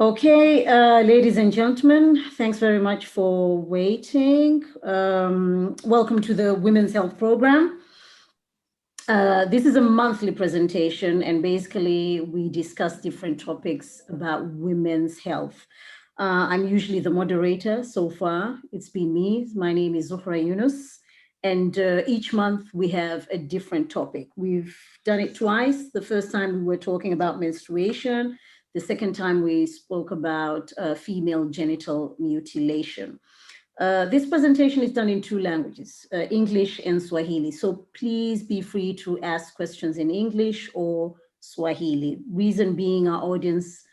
Okay, ladies and gentlemen, thanks very much for waiting. Welcome to the Women's Health Program. This is a monthly presentation, and basically we discuss different topics about women's health. I'm usually the moderator so far. It's been me. My name is Zuhra Yunus, and each month we have a different topic. We've done it twice. The first time we were talking about menstruation. The second time we spoke about female genital mutilation. This presentation is done in two languages, English and Swahili. So please be free to ask questions in English or Swahili. Reason being our audience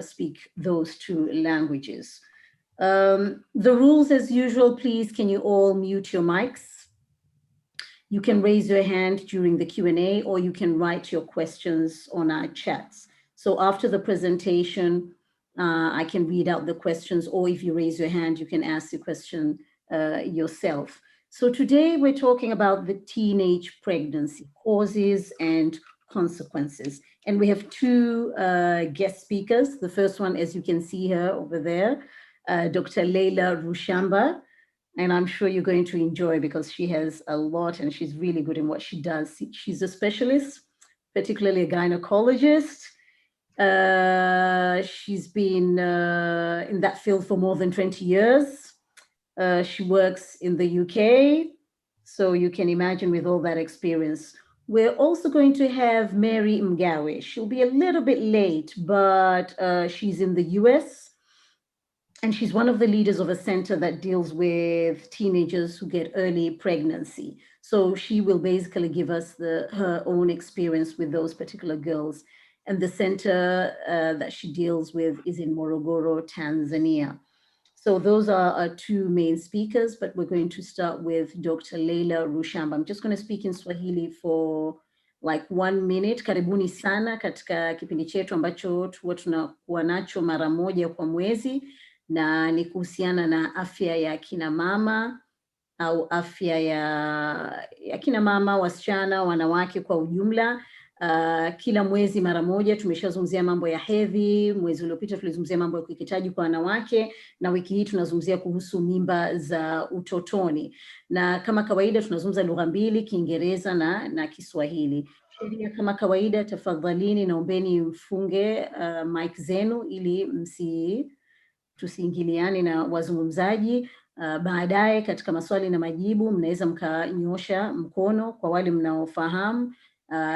speak those two languages. The rules as usual, please, can you all mute your mics? You can raise your hand during the Q&A, or you can write your questions on our chats. So after the presentation, I can read out the questions, or if you raise your hand, you can ask the question yourself. So today we're talking about the teenage pregnancy, causes and consequences. And we have two guest speakers. The first one, as you can see her over there, Dr. Leila Rushamba. And I'm sure you're going to enjoy because she has a lot and she's really good in what she does. She's a specialist, particularly a gynecologist. She's been in that field for more than 20 years. She works in the UK, so you can imagine with all that experience. We're also going to have Mary Mgawe. She'll be a little bit late, but she's in the US. And she's one of the leaders of a center that deals with teenagers who get early pregnancy. So she will basically give us her own experience with those particular girls. And the center that she deals with is in Morogoro, Tanzania. So those are our two main speakers, but we're going to start with Dr. Leila Rushamba. I'm just going to speak in Swahili for like 1 minute. Karibuni sana katika kipindi chetu ambacho huwa tunakuwa nacho mara moja kwa mwezi, na ni kuhusiana na afya ya kina mama au afya ya kina mama, wasichana, wanawake kwa ujumla. Kila mwezi mara moja tumeshazungumzia mambo ya hedhi. Mwezi uliopita tulizungumzia mambo ya ukeketaji kwa wanawake, na wiki hii tunazungumzia kuhusu mimba za utotoni. Na kama kawaida tunazungumza lugha mbili, Kiingereza na Kiswahili. Sheria kama kawaida, tafadhalini naombeni mfunge mic zenu ili tusiingiliane na wazungumzaji. Baadaye katika maswali na majibu mnaweza mkanyosha mkono kwa wale mnaofahamu,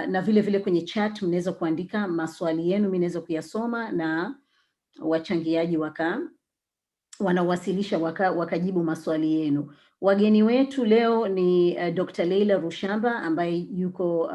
na vile vile kwenye chat mnaweza kuandika maswali yenu, mimi naweza kuyasoma na wachangiaji wanawasilisha wakajibu maswali yenu. Wageni wetu leo ni Dr. Leila Rushamba ambaye yuko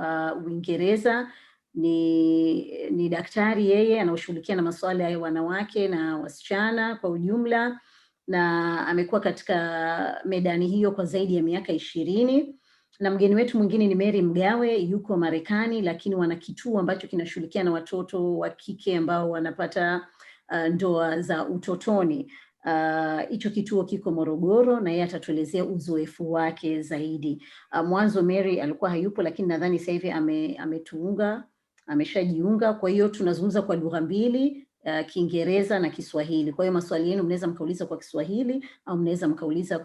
Uingereza. Ni daktari, yeye anaoshughulikia na masuala ya wanawake na wasichana kwa ujumla, na amekuwa katika medani hiyo kwa zaidi ya miaka 20. Na mgeni wetu mwingine ni Mary Mgawe, yuko Marekani, lakini wana kituo ambacho kinashughulikia na watoto wa kike ambao wanapata ndoa za utotoni. Hicho kituo kiko Morogoro, na yeye atatuelezea uzoefu wake zaidi. Mwanzo Mary alikuwa hayupo, lakini nadhani sasa hivi ameshajiunga. Kwa hiyo tunazungumza kwa lugha mbili, Kiingereza na Kiswahili. Kwa hiyo maswali yenu mnaweza mkauliza kwa Kiswahili au mnaweza mkauliza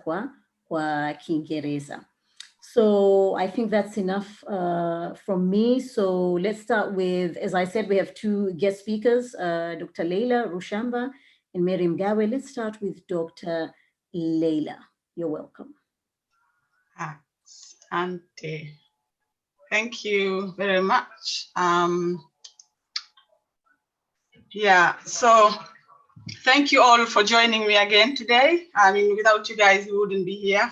kwa Kiingereza. So I think that's enough from me. So let's start with, as I said, we have two guest speakers, Dr. Leila Rushamba and Mary Mgawe. Let's start with Dr. Leila. You're welcome. Asante. Thank you very much. So thank you all for joining me again today. I mean, without you guys, we wouldn't be here.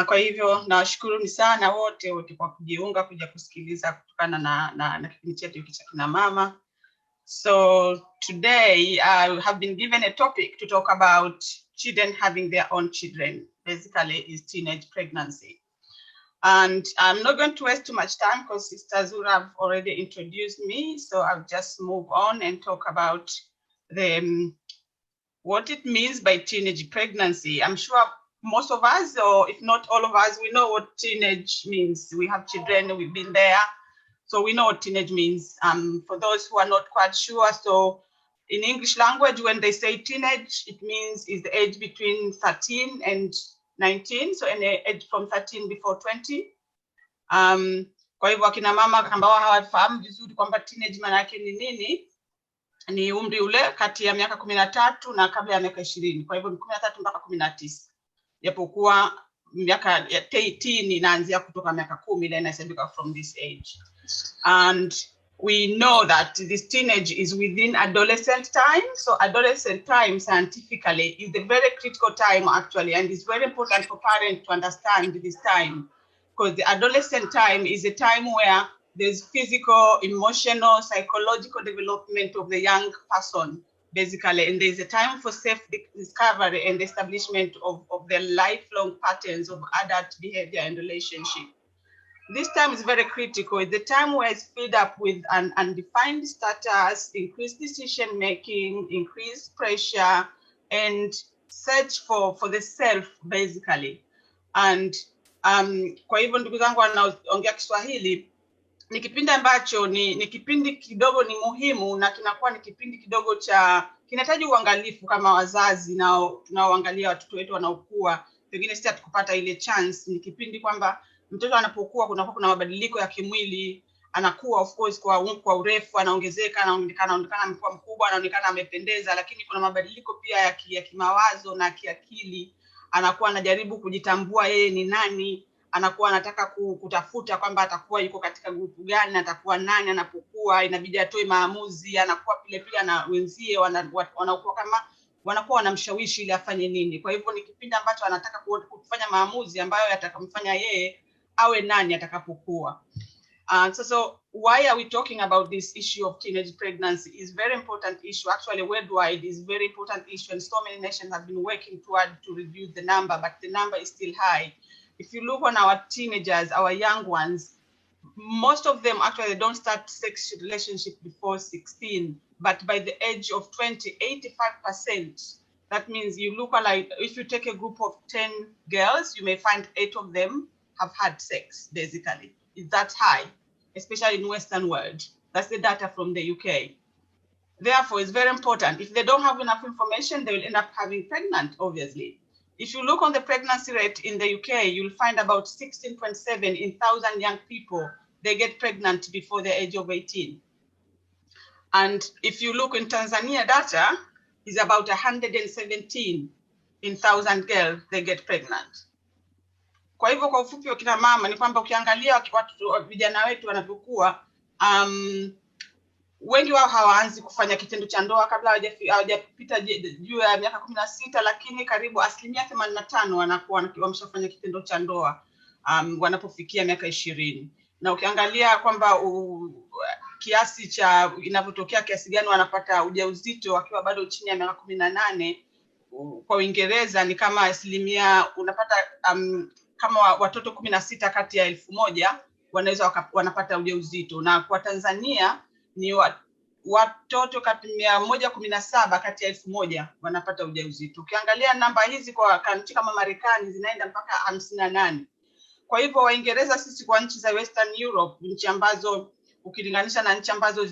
Kwa hivyo nawashukuru sana wote kwa kujiunga kuja kusikiliza kutokana na kipindi chetu cha kina mama. So today I have been given a topic to talk about children having their own children. Basically is teenage pregnancy. And I'm not going to waste too much time because Sister Zura have already introduced me. So I'll just move on and talk about what it means by teenage pregnancy. I'm sure most of us, or if not all of us, we know what teenage means. We have children, we've been there. So we know what teenage means. For those who are not quite sure, so In English language, when they say teenage, it means is the age between 13 and 19, so any age from 13 before 20. Kwa hivyo akina mama ambao hawafahamu vizuri kwamba teenage maana yake ni nini, ni umri ule kati ya miaka 13 na kabla ya miaka 20. Kwa hivyo ni 13 mpaka 19. Japokuwa miaka ya teen inaanzia kutoka miaka 10 na inahesabika from this age. And we know that this teenage is within adolescent time. So adolescent time scientifically is the very critical time actually, and it's very important for parents to understand this time, because the adolescent time is a time where there's physical, emotional, psychological development of the young person, basically, and there's a time for self-discovery and establishment of their lifelong patterns of adult behavior and relationship. This time is very critical. It's the time where it's filled up with an undefined status, increased decision-making, increased pressure, and search for the self, basically. And kwa hivyo ndugu zangu wanaongea Kiswahili, ni kipindi ambacho ni kipindi kidogo ni muhimu, na kinakuwa ni kipindi kidogo cha kinahitaji uangalifu kama wazazi na tunaoangalia watoto wetu wanaokua, pengine sisi hatukupata ile chance. Ni kipindi kwamba mtoto anapokuwa kuna mabadiliko ya kimwili, anakuwa of course kwa urefu anaongezeka, anaonekana amekuwa mkubwa, anaonekana amependeza, lakini kuna mabadiliko pia ya kimawazo na kiakili. Anakuwa anajaribu kujitambua yeye ni nani, anakuwa anataka kutafuta kwamba atakuwa yuko katika grupu gani, atakuwa nani anapokuwa, inabidi atoe maamuzi, anakuwa pia na wenzie wanakuwa kama wanakuwa wanamshawishi ili afanye nini. Kwa hivyo ni kipindi ambacho anataka kufanya maamuzi ambayo yatakamfanya yeye awe nani atakapokuwa. So why are we talking about this issue of teenage pregnancy? Is very important issue, actually worldwide is very important issue, and so many nations have been working to reduce the number, but the number is still high. If you look on our teenagers, our young ones, most of them actually don't start sex relationship before 16, but by the age of 20, 85%. That means you look like, if you take a group of 10 girls, you may find 8 of them have had sex, basically. It's that high, especially in Western world. That's the data from the UK. Therefore, it's very important. If they don't have enough information, they will end up having pregnant, obviously. If you look on the pregnancy rate in the UK, you'll find about 16.7 in 1,000 young people, they get pregnant before the age of 18. And if you look in Tanzania data, is about 117 in 1,000 girls, they get pregnant. Kwa hivyo kwa ufupi wa kina mama ni kwamba ukiangalia watu vijana wetu wanavyokuwa, wengi wao hawaanzi kufanya kitendo cha ndoa kabla hawajapita juu ya miaka 16, lakini karibu 85% wanakuwa wameshafanya kitendo cha ndoa wanapofikia miaka 20. Na ukiangalia kwamba kiasi cha inavyotokea kiasi gani wanapata ujauzito wakiwa bado chini ya miaka 18, kwa Uingereza ni kama asilimia unapata kama watoto 16 kati ya 1000 wanaweza wanapata ujauzito, na kwa Tanzania ni watoto kati 117 kati ya 1000 wanapata ujauzito. Ukiangalia namba hizi kwa nchi kama Marekani zinaenda mpaka 58. Kwa hivyo Waingereza sisi kwa nchi za Western Europe, nchi ambazo ukilinganisha na nchi ambazo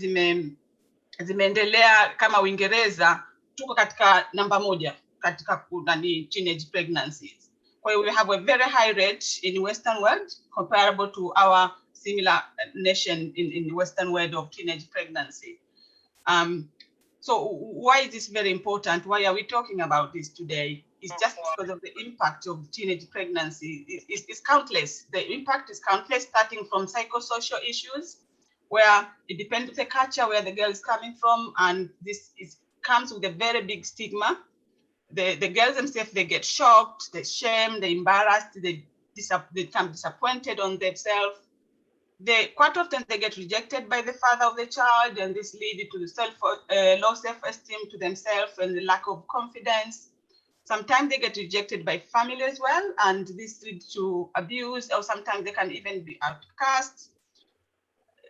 zimeendelea kama Uingereza, tuko katika namba 1 katika teenage pregnancies. Kwa hivyo we have a very high rate in Western world comparable to our similar nation in the Western world of teenage pregnancy. So why is this very important? Why are we talking about this today? It's just because of the impact of teenage pregnancy. It's countless. The impact is countless, starting from psychosocial issues, where it depends on the culture where the girl is coming from, and this comes with a very big stigma. The girls themselves, they get shocked, they shame, they embarrassed, they become disappointed on themselves. Quite often they get rejected by the father of the child, and this leads to low self-esteem to themselves and the lack of confidence. Sometimes they get rejected by family as well, and this leads to abuse, or sometimes they can even be outcast.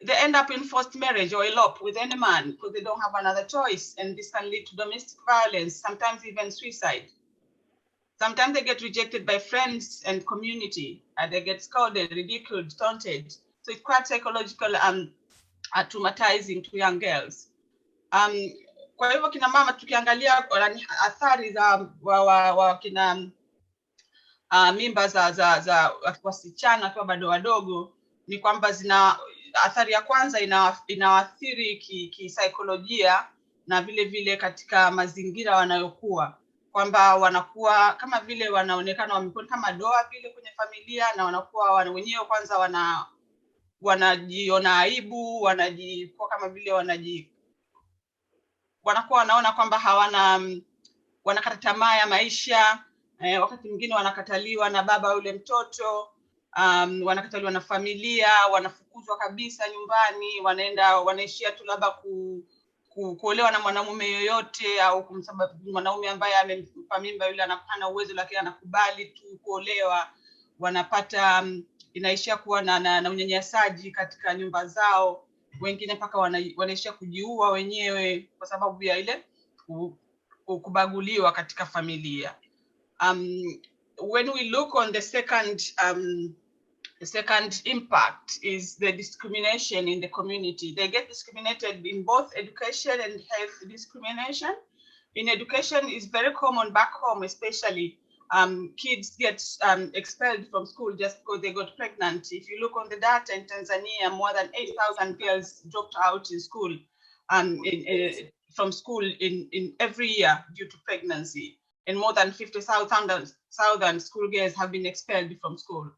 They end up in forced marriage or elope with any man because they don't have another choice, and this can lead to domestic violence, sometimes even suicide. Sometimes they get rejected by friends and community, and they get scolded, ridiculed, taunted. So it's quite psychological and traumatizing to young girls. kwa hivyo kina mama tukiangalia athari za kina mimba za wasichana wakiwa bado wadogo, ni kwamba zina athari ya kwanza inawaathiri kisaikolojia na vile vile katika mazingira wanayokuwa, kwamba wanakuwa kama vile wanaonekana wamekuwa kama doa vile kwenye familia, na wanakuwa wenyewe kwanza wanajiona aibu, wanajikuwa kama vile wanakuwa wanaona kwamba wanakata tamaa ya maisha. Wakati mwingine wanakataliwa na baba yule mtoto, wanakataliwa na familia, wanafukuzwa kabisa nyumbani, wanaishia tu labda kuolewa na mwanamume yoyote, au kumsababu mwanamume ambaye amempa mimba yule hana uwezo lakini anakubali tu kuolewa. Wanapata inaishia kuwa na unyanyasaji katika nyumba zao, wengine mpaka wanaishia kujiua wenyewe kwa sababu ya ile kubaguliwa katika familia. When we look on the second impact is the discrimination in the community. They get discriminated in both education and health discrimination. In education, is very common back home, especially kids get expelled from school just because they got pregnant. If you look on the data in Tanzania, more than 8,000 girls dropped out in school, from school in every year due to pregnancy, and more than 50,000 school girls have been expelled from school.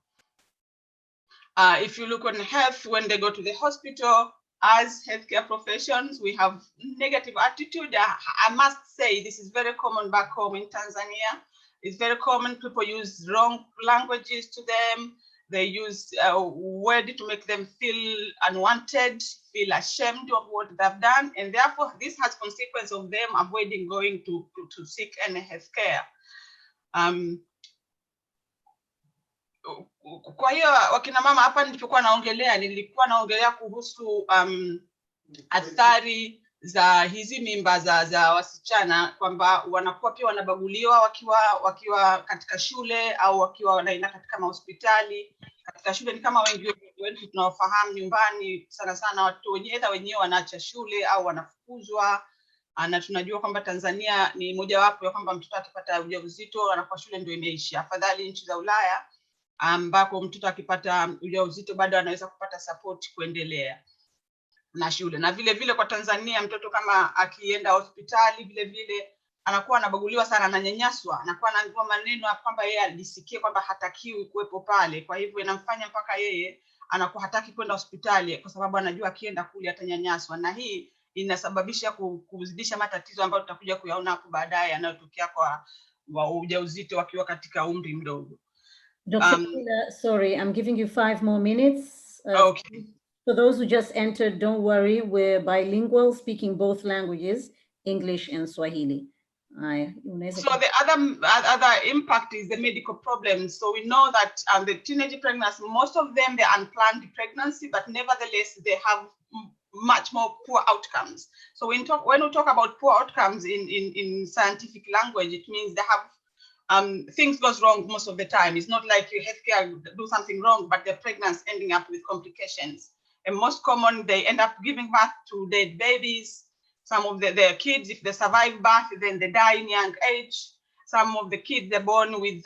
If you look on health, when they go to the hospital, as healthcare professions, we have negative attitude. I must say this is very common back home in Tanzania. It's very common. People use wrong languages to them. They use words to make them feel unwanted, feel ashamed of what they've done, and therefore this has consequence of them avoiding going to seek any health care. Kwa hiyo wakina mama hapa nilikuwa naongelea kuhusu athari za hizi mimba za wasichana, kwamba wanakuwa pia wanabaguliwa wakiwa katika shule au wakiwa wanaenda katika hospitali. Katika shule ni kama wengi tunawafahamu nyumbani, sana watu wenyewe wanaacha shule au wanafukuzwa. Na tunajua kwamba Tanzania ni mojawapo ya kwamba mtoto akipata ujauzito anakuwa shule ndio imeisha. Afadhali nchi za Ulaya ambako mtoto akipata ujauzito bado anaweza kupata support kuendelea na shule. Na vile vile kwa Tanzania mtoto kama akienda hospitali vile vile anakuwa anabaguliwa sana, ananyanyaswa, anakuwa anaambiwa maneno kwamba yeye alisikia kwamba hatakiwi kuwepo pale. Kwa hivyo inamfanya mpaka yeye anakuwa hataki kwenda hospitali kwa sababu anajua akienda kule atanyanyaswa, na hii inasababisha kuzidisha matatizo ambayo tutakuja kuyaona hapo baadaye yanayotokea kwa ujauzito wakiwa katika umri mdogo. Dr. Sorry, I'm giving you 5 more minutes. Okay. For those who just entered, don't worry, we're bilingual, speaking both languages, English and Swahili. So the other impact is the medical problems. So we know that the teenage pregnancy, most of them, they're unplanned pregnancy, but nevertheless, they have much more poor outcomes. So when we talk about poor outcomes in scientific language, it means they have things goes wrong most of the time. It's not like your healthcare do something wrong, but they're pregnant ending up with complications. And most common, they end up giving birth to dead babies. Some of their kids, if they survive birth, then they die in young age. Some of the kids, they're born with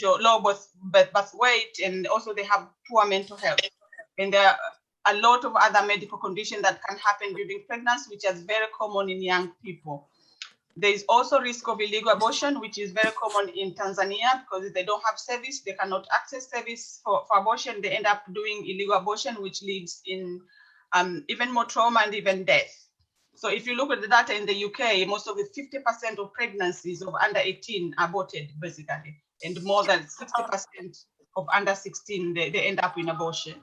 low birth weight, and also they have poor mental health. And there are a lot of other medical conditions that can happen during pregnancy, which is very common in young people. There is also risk of illegal abortion, which is very common in Tanzania, because if they don't have service, they cannot access service for abortion. They end up doing illegal abortion, which leads in even more trauma and even death. So if you look at the data in the UK, most of the 50% of pregnancies of under 18 aborted, basically, and more than 60% of under 16, they end up in abortion.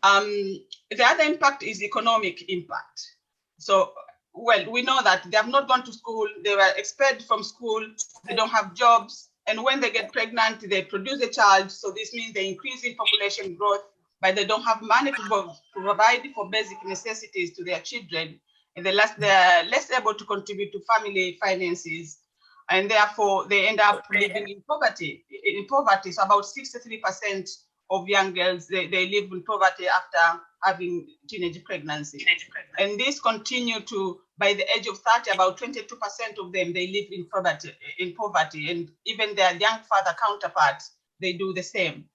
The other impact is economic impact. So, well, we know that they have not gone to school, they were expelled from school, they don't have jobs, and when they get pregnant, they produce a child. So this means they increase in population growth, but they don't have money to provide for basic necessities to their children, and they're less able to contribute to family finances, and therefore they end up living in poverty. So about 63% of young girls, they live in poverty after having teenage pregnancy. And this continue to, by the age of 30, about 22% of them, they live in poverty. And even their young father counterparts, they do the same.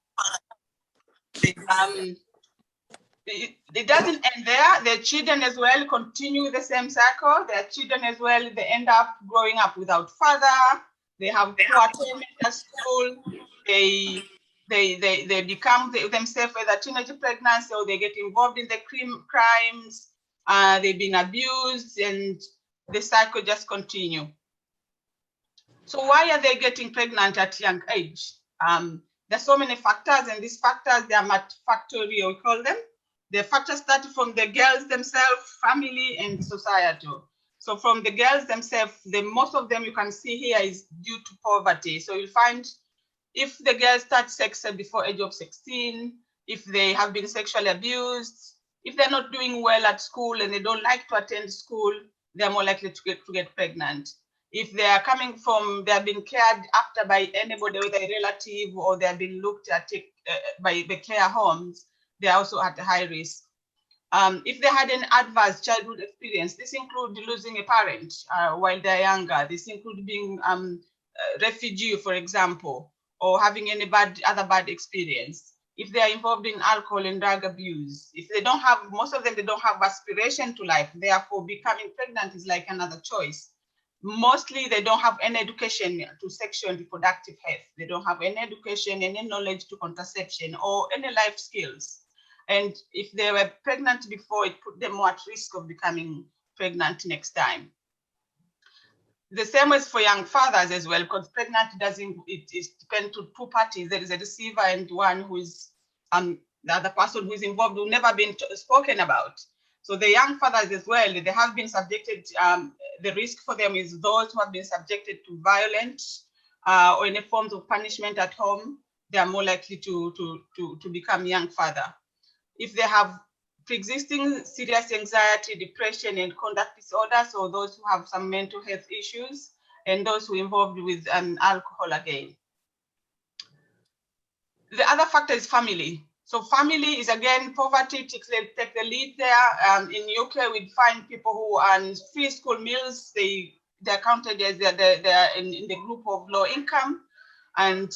It doesn't end there. Their children as well continue the same cycle. Their children as well, they end up growing up without father. They have poor attainment at school. They become themselves either teenage pregnancy, or they get involved in the crimes. They've been abused, and the cycle just continue. So why are they getting pregnant at young age? There's so many factors, and these factors, they are multifactorial, we call them. The factors start from the girls themselves, family, and societal. So from the girls themselves, most of them you can see here is due to poverty. So you'll find if the girls start sex before age of 16, if they have been sexually abused, if they're not doing well at school and they don't like to attend school, they're more likely to get pregnant. If they are coming from, they have been cared after by anybody, whether a relative or they have been looked at by the care homes, they are also at a high risk. If they had an adverse childhood experience, this includes losing a parent while they're younger. This includes being a refugee, for example, or having any other bad experience. If they are involved in alcohol and drug abuse, if they don't have, most of them, they don't have aspiration to life, therefore becoming pregnant is like another choice. Mostly they don't have any education to sexual and reproductive health. They don't have any education, any knowledge to contraception or any life skills. And if they were pregnant before, it put them more at risk of becoming pregnant next time. The same as for young fathers as well, because pregnancy it depends to two parties. There is a receiver and one who is, the other person who is involved who never been spoken about. So the young fathers as well, they have been subjected, the risk for them is those who have been subjected to violence or any forms of punishment at home, they are more likely to become young father. If they have pre-existing serious anxiety, depression, and conduct disorders, or those who have some mental health issues, and those who are involved with alcohol again. The other factor is family. So family is again poverty, take the lead there. In UK, we'd find people who are on free school meals. They're counted as they're in the group of low income, and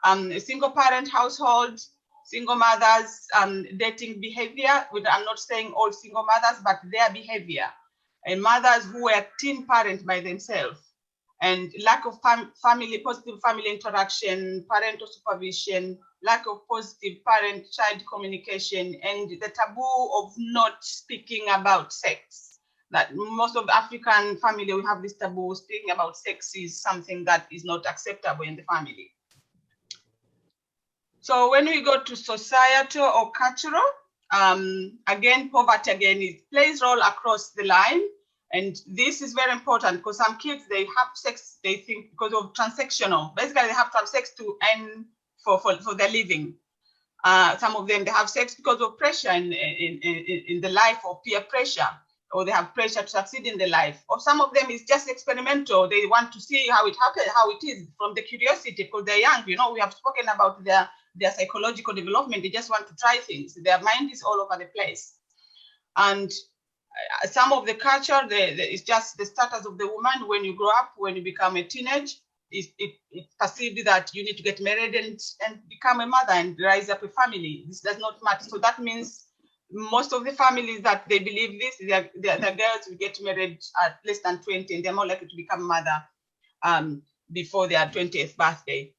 a single parent household, single mothers, dating behavior. I'm not saying all single mothers, but their behavior, and mothers who were teen parents by themselves, and lack of positive family interaction, parental supervision, lack of positive parent-child communication, and the taboo of not speaking about sex. That most of the African family, we have this taboo, speaking about sex is something that is not acceptable in the family. So when we go to societal or cultural, again, poverty again, it plays role across the line. And this is very important because some kids, they have sex, they think because of transactional. Basically, they have to have sex to earn for their living. Some of them, they have sex because of pressure in the life, or peer pressure, or they have pressure to succeed in their life. Or some of them is just experimental. They want to see how it happens, how it is, from the curiosity, because they're young. You know, we have spoken about their psychological development. They just want to try things. Their mind is all over the place. And some of the culture, it's just the status of the woman. When you grow up, when you become a teenage, it's perceived that you need to get married and become a mother and raise up a family. This does not matter. So that means most of the families that they believe this, the girls will get married at less than 20, and they're more likely to become mother before their 20th birthday.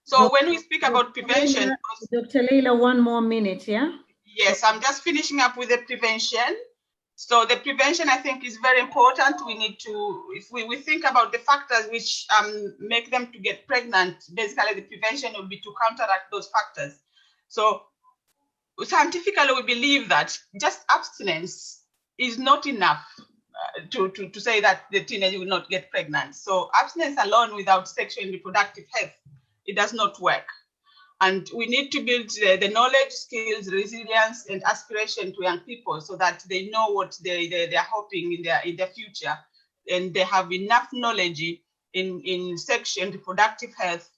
So when we speak about prevention, Dr. Leila, one more minute, yeah? Yes, I'm just finishing up with the prevention. So the prevention, I think, is very important. We need to, if we think about the factors which make them to get pregnant, basically the prevention will be to counteract those factors. So scientifically, we believe that just abstinence is not enough to say that the teenager will not get pregnant. So abstinence alone without sexual and reproductive health, it does not work. And we need to build the knowledge, skills, resilience, and aspiration to young people so that they know what they're hoping in their future, and they have enough knowledge in sexual and reproductive health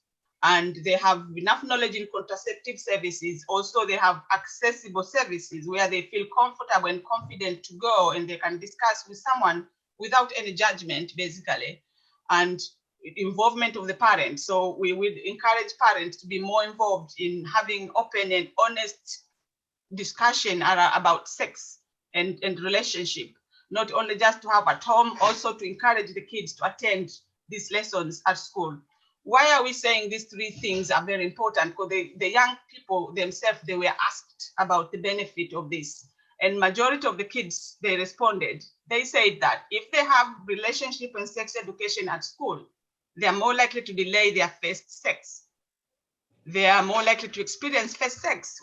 and they have enough knowledge in contraceptive services. Also, they have accessible services where they feel comfortable and confident to go and they can discuss with someone without any judgment, basically, and involvement of the parents. So we would encourage parents to be more involved in having open and honest discussion about sex and relationship, not only just to have at home, also to encourage the kids to attend these lessons at school. Why are we saying these three things are very important? Because the young people themselves, they were asked about the benefit of this. And majority of the kids, they responded. They said that if they have relationship and sex education at school, they are more likely to delay their first sex. They are more likely to experience first sex,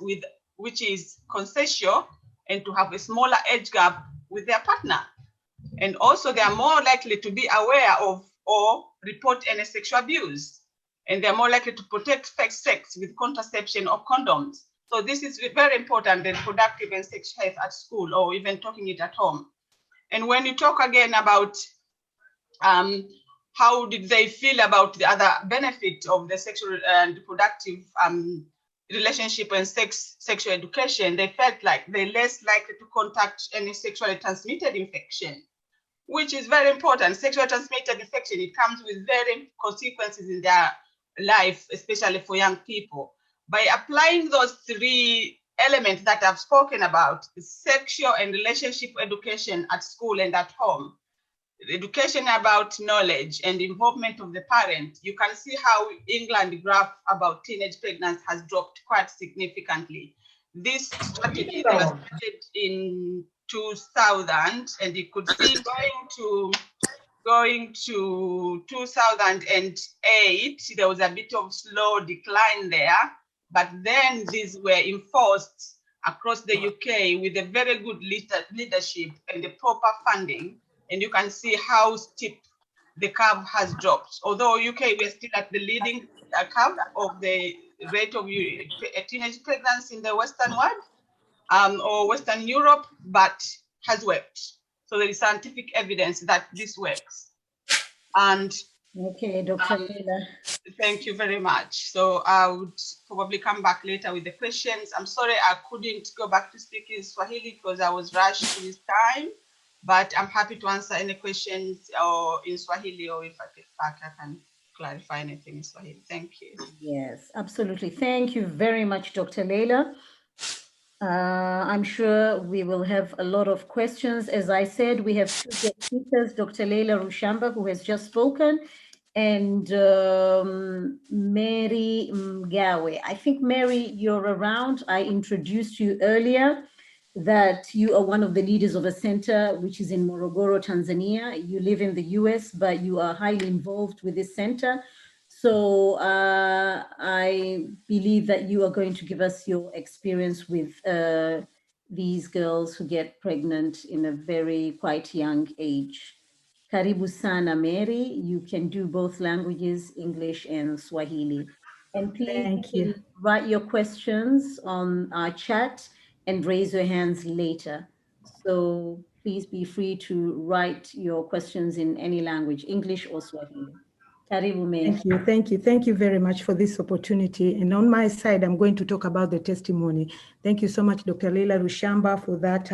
which is consensual, and to have a smaller age gap with their partner. And also they are more likely to be aware of or report any sexual abuse. And they're more likely to protect first sex with contraception or condoms. So this is very important, the reproductive and sex health at school, or even talking it at home. And when you talk again about how did they feel about the other benefit of the sexual and reproductive relationship and sexual education, they felt like they're less likely to contact any sexually transmitted infection, which is very important. Sexually transmitted infection, it comes with very consequences in their life, especially for young people. By applying those three elements that I've spoken about, sexual and relationship education at school and at home, education about knowledge and involvement of the parent, you can see how England graph about teenage pregnancy has dropped quite significantly. This strategy was started in 2000, and you could see going to 2008, there was a bit of slow decline there, but then these were enforced across the UK with a very good leadership and the proper funding. And you can see how steep the curve has dropped. Although UK, we're still at the leading curve of the rate of teenage pregnancy in the Western world or Western Europe, but has worked. So there is scientific evidence that this works. And okay, Dr. Leila. Thank you very much. So I would probably come back later with the questions. I'm sorry I couldn't go back to speaking Swahili because I was rushed with time, but I'm happy to answer any questions or in Swahili, or if I can clarify anything in Swahili. Thank you. Yes, absolutely. Thank you very much, Dr. Leila. I'm sure we will have a lot of questions. As I said, we have two guest speakers, Dr. Leila Rushamba, who has just spoken, and Mary Mgawe. I think, Mary, you're around. I introduced you earlier that you are one of the leaders of a center which is in Morogoro, Tanzania. You live in the US, but you are highly involved with this center. So I believe that you are going to give us your experience with these girls who get pregnant in a very quite young age. Karibu sana, Mary. You can do both languages, English and Swahili. And please write your questions on our chat and raise your hands later. So please be free to write your questions in any language, English or Swahili. Karibu, Mary. Thank you very much for this opportunity. And on my side, I'm going to talk about the testimony. Thank you so much, Dr. Leila Rushamba, for that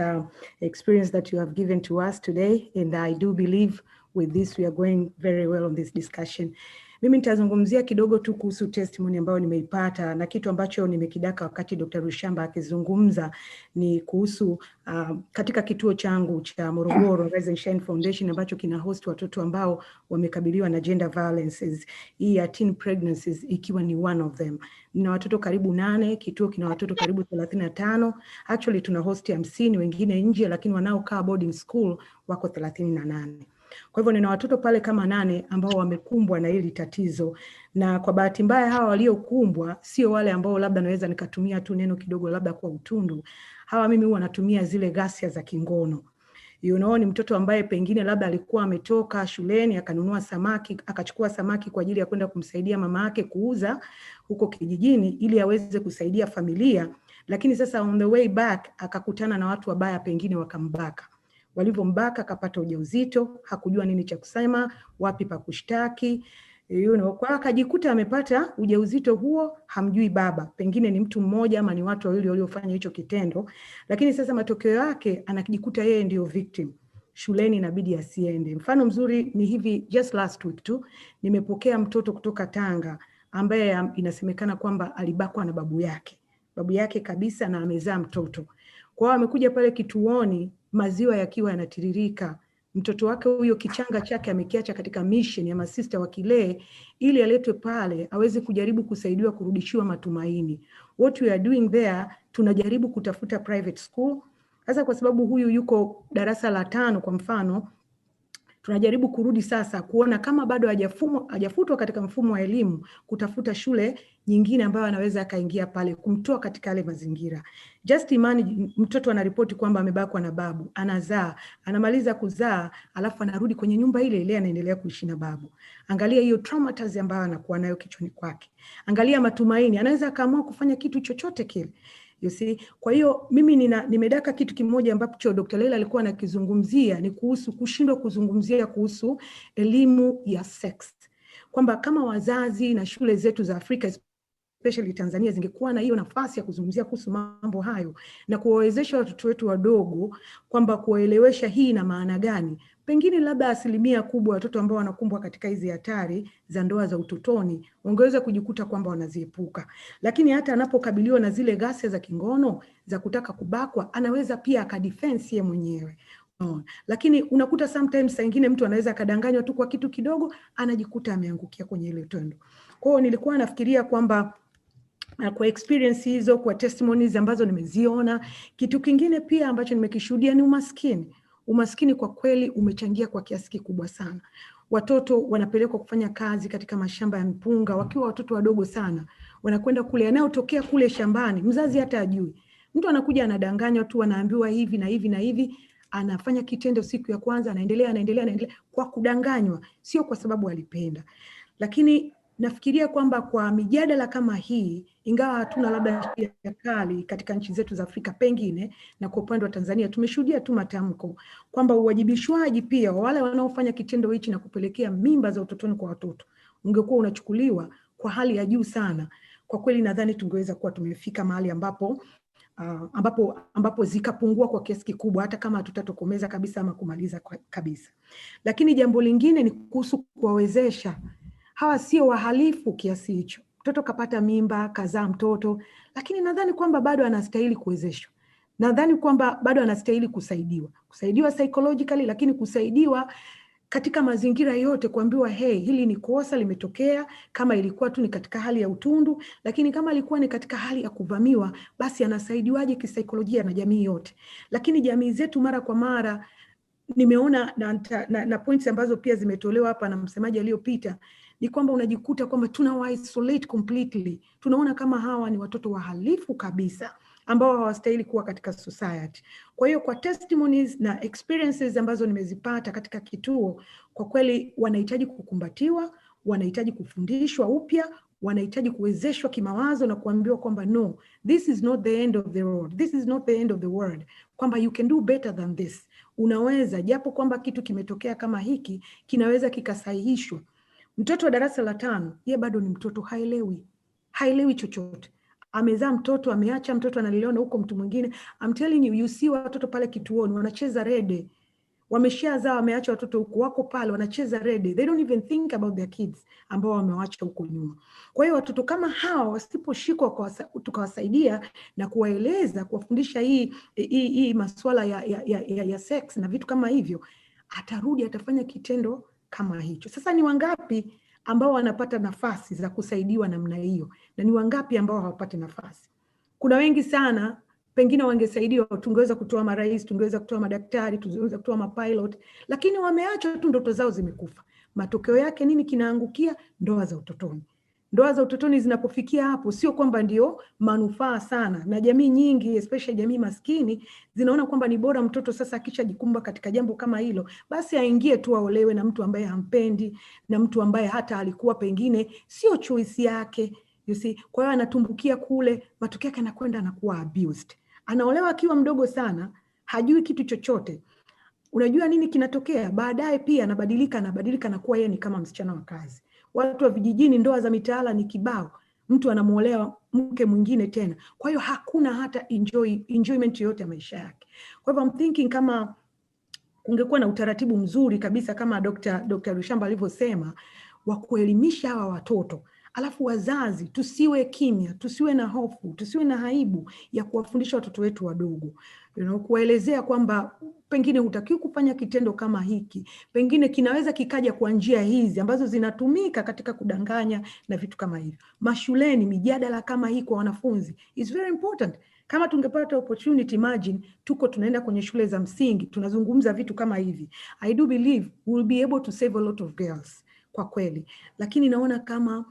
experience that you have given to us today. And I do believe with this, we are going very well on this discussion. Mimi nitazungumzia kidogo tu kuhusu testimony ambayo nimeipata, na kitu ambacho nimekidaka wakati Dr. Rushamba akizungumza ni kuhusu katika kituo changu cha Morogoro Rise and Shine Foundation ambacho kina host watoto ambao wamekabiliwa na gender violences. Hii ya teen pregnancies ikiwa ni one of them. Nina watoto karibu 8, kituo kina watoto karibu 35. Actually tuna host 50, wengine nje, lakini wanaokaa boarding school wako 38. Kwa hivyo nina watoto pale kama 8 ambao wamekumbwa na hili tatizo, na kwa bahati mbaya hawa waliokumbwa sio wale ambao labda naweza nikatumia tu neno kidogo labda kwa utundu. Hawa mimi huwa natumia zile ghasia za kingono. Ni mtoto ambaye pengine labda alikuwa ametoka shuleni akanunua samaki, akachukua samaki kwa ajili ya kwenda kumsaidia mama yake kuuza huko kijijini ili aweze kusaidia familia, lakini sasa on the way back akakutana na watu wabaya, pengine wakambaka. Walivyombaka akapata ujauzito, hakujua nini cha kusema, wapi pa kushtaki. Kwa akajikuta amepata ujauzito huo, hamjui baba, pengine ni mtu mmoja ama ni watu wawili waliofanya hicho kitendo, lakini sasa matokeo yake anajikuta yeye ndio victim. Shuleni inabidi asiende. Mfano mzuri ni hivi, just last week tu nimepokea mtoto kutoka Tanga ambaye inasemekana kwamba alibakwa na babu yake kabisa, na amezaa mtoto. Kwa hiyo amekuja pale kituoni, maziwa yakiwa yanatiririka, mtoto wake huyo kichanga chake amekiacha katika mission ya masista wa Kilee ili aletwe pale aweze kujaribu kusaidiwa kurudishiwa matumaini. What we are doing there, tunajaribu kutafuta private school. Sasa kwa sababu huyu yuko darasa la 5 kwa mfano, tunajaribu kurudi sasa kuona kama bado hajafutwa katika mfumo wa elimu, kutafuta shule nyingine ambayo anaweza akaingia pale, kumtoa katika yale mazingira. Just imagine mtoto anaripoti kwamba amebakwa na babu, anazaa, anamaliza kuzaa, alafu anarudi kwenye nyumba ile ile anaendelea kuishi na babu. Angalia hiyo traumatization ambayo anakuwa nayo kichwani kwake. Angalia matumaini, anaweza akaamua kufanya kitu chochote kile. You see? Kwa hiyo mimi nimedaka kitu kimoja ambacho Dr. Leila alikuwa anakizungumzia, ni kuhusu kushindwa kuzungumzia kuhusu elimu ya sex. Kwamba kama wazazi na shule zetu za Afrika especially Tanzania zingekuwa na hiyo nafasi ya kuzungumzia kuhusu mambo hayo na kuwawezesha watoto wetu wadogo kwamba kuwaelewesha hii na maana gani, pengine labda 1% kubwa watoto ambao wanakumbwa katika hizi hatari za ndoa za utotoni wangeweza kujikuta kwamba wanaziepuka. Lakini hata anapokabiliwa na zile ghasia za kingono za kutaka kubakwa, anaweza pia akadefense yeye mwenyewe. Lakini unakuta sometimes saa nyingine mtu anaweza akadanganywa tu kwa kitu kidogo, anajikuta ameangukia kwenye ile tendo. Kwa hiyo nilikuwa nafikiria kwamba kwa experience hizo, kwa testimonies ambazo nimeziona, kitu kingine pia ambacho nimekishuhudia ni umaskini. Umaskini kwa kweli umechangia kwa kiasi kikubwa sana. Watoto wanapelekwa kufanya kazi katika mashamba ya mpunga wakiwa watoto wadogo sana. Wanakwenda kule, yanayotokea kule shambani mzazi hata ajui. Mtu anakuja anadanganywa tu, anaambiwa hivi na hivi na hivi, anafanya kitendo siku ya kwanza, anaendelea kwa kudanganywa, sio kwa sababu alipenda. Lakini nafikiria kwamba kwa mijadala kama hii, ingawa hatuna labda sheria kali katika nchi zetu za Afrika pengine, na kwa upande wa Tanzania tumeshuhudia tu matamko kwamba uwajibishwaji pia wa wale wanaofanya kitendo hichi na kupelekea mimba za utotoni kwa watoto ungekuwa unachukuliwa kwa hali ya juu sana. Kwa kweli nadhani tungeweza kuwa tumefika mahali ambapo zikapungua kwa kiasi kikubwa, hata kama hatutatokomeza kabisa ama kumaliza kabisa. Lakini jambo lingine ni kuhusu kuwawezesha. Hawa sio wahalifu kiasi hicho. Mtoto kapata mimba, kazaa mtoto, lakini nadhani kwamba bado anastahili kuwezeshwa. Nadhani kwamba bado anastahili kusaidiwa psychologically, lakini kusaidiwa katika mazingira yote, kuambiwa hey, hili ni kosa limetokea, kama ilikuwa tu ni katika hali ya utundu, lakini kama ilikuwa ni katika hali ya kuvamiwa, basi anasaidiwaje kisaikolojia na jamii yote. Lakini jamii zetu mara kwa mara nimeona na points ambazo pia zimetolewa hapa na msemaji aliyopita, ni kwamba unajikuta kwamba tuna isolate completely. Tunaona kama hawa ni watoto wahalifu kabisa ambao hawastahili kuwa katika society. Kwa hiyo kwa testimonies na experiences ambazo nimezipata katika kituo, kwa kweli wanahitaji kukumbatiwa, wanahitaji kufundishwa upya, wanahitaji kuwezeshwa kimawazo na kuambiwa kwamba no, this is not the end of the road, this is not the end of the world, kwamba you can do better than this. Unaweza, japo kwamba kitu kimetokea kama hiki, kinaweza kikasahihishwa. Mtoto wa darasa la 5, yeye bado ni mtoto, haelewi chochote. Amezaa mtoto, ameacha mtoto, analelewa na huko mtu mwingine. I'm telling you, you see watoto pale kituoni wanacheza rede. Wameshazaa, wameacha watoto huko, wako pale wanacheza rede. They don't even think about their kids ambao wamewacha huko nyuma. Kwa hiyo watoto kama hao wasiposhikwa tukawasaidia na kuwaeleza, kuwafundisha hii masuala ya sex na vitu kama hivyo, atarudi atafanya kitendo kama hicho. Sasa ni wangapi ambao wanapata nafasi za kusaidiwa namna hiyo, na ni wangapi ambao hawapati nafasi? Kuna wengi sana, pengine wangesaidiwa, tungeweza kutoa marais, tungeweza kutoa madaktari, tungeweza kutoa mapilot, lakini wameacha tu, ndoto zao zimekufa. Matokeo yake nini kinaangukia? Ndoa za utotoni. Ndoa za utotoni zinapofikia hapo, sio kwamba ndio manufaa sana, na jamii nyingi especially jamii maskini zinaona kwamba ni bora mtoto sasa akishajikumba katika jambo kama hilo, basi aingie tu aolewe na mtu ambaye hampendi, na mtu ambaye hata alikuwa pengine sio choice yake, you see. Kwa hiyo anatumbukia kule, matokeo yake anakwenda anakuwa abused. Anaolewa akiwa mdogo sana, hajui kitu chochote. Unajua nini kinatokea? Baadaye pia anabadilika na kuwa yeye ni kama msichana wa kazi. Watu wa vijijini, ndoa za mitaala ni kibao, mtu anamuolea mke mwingine tena. Kwa hiyo hakuna hata enjoyment yote ya maisha yake. Kwa hivyo I'm thinking kama kungekuwa na utaratibu mzuri kabisa kama Dr. Rushamba alivyosema, wa kuelimisha hawa watoto, alafu wazazi tusiwe kimya, tusiwe na hofu, tusiwe na aibu ya kuwafundisha watoto wetu wadogo, kuwaelezea kwamba pengine hutakiwi kufanya kitendo kama hiki, pengine kinaweza kikaja kwa njia hizi ambazo zinatumika katika kudanganya na vitu kama hivyo. Mashuleni mijadala kama hii kwa wanafunzi is very important. Kama tungepata opportunity, imagine tunaenda kwenye shule za msingi tunazungumza vitu kama hivi, I do believe we'll be able to save a lot of girls kwa kweli. Lakini naona kama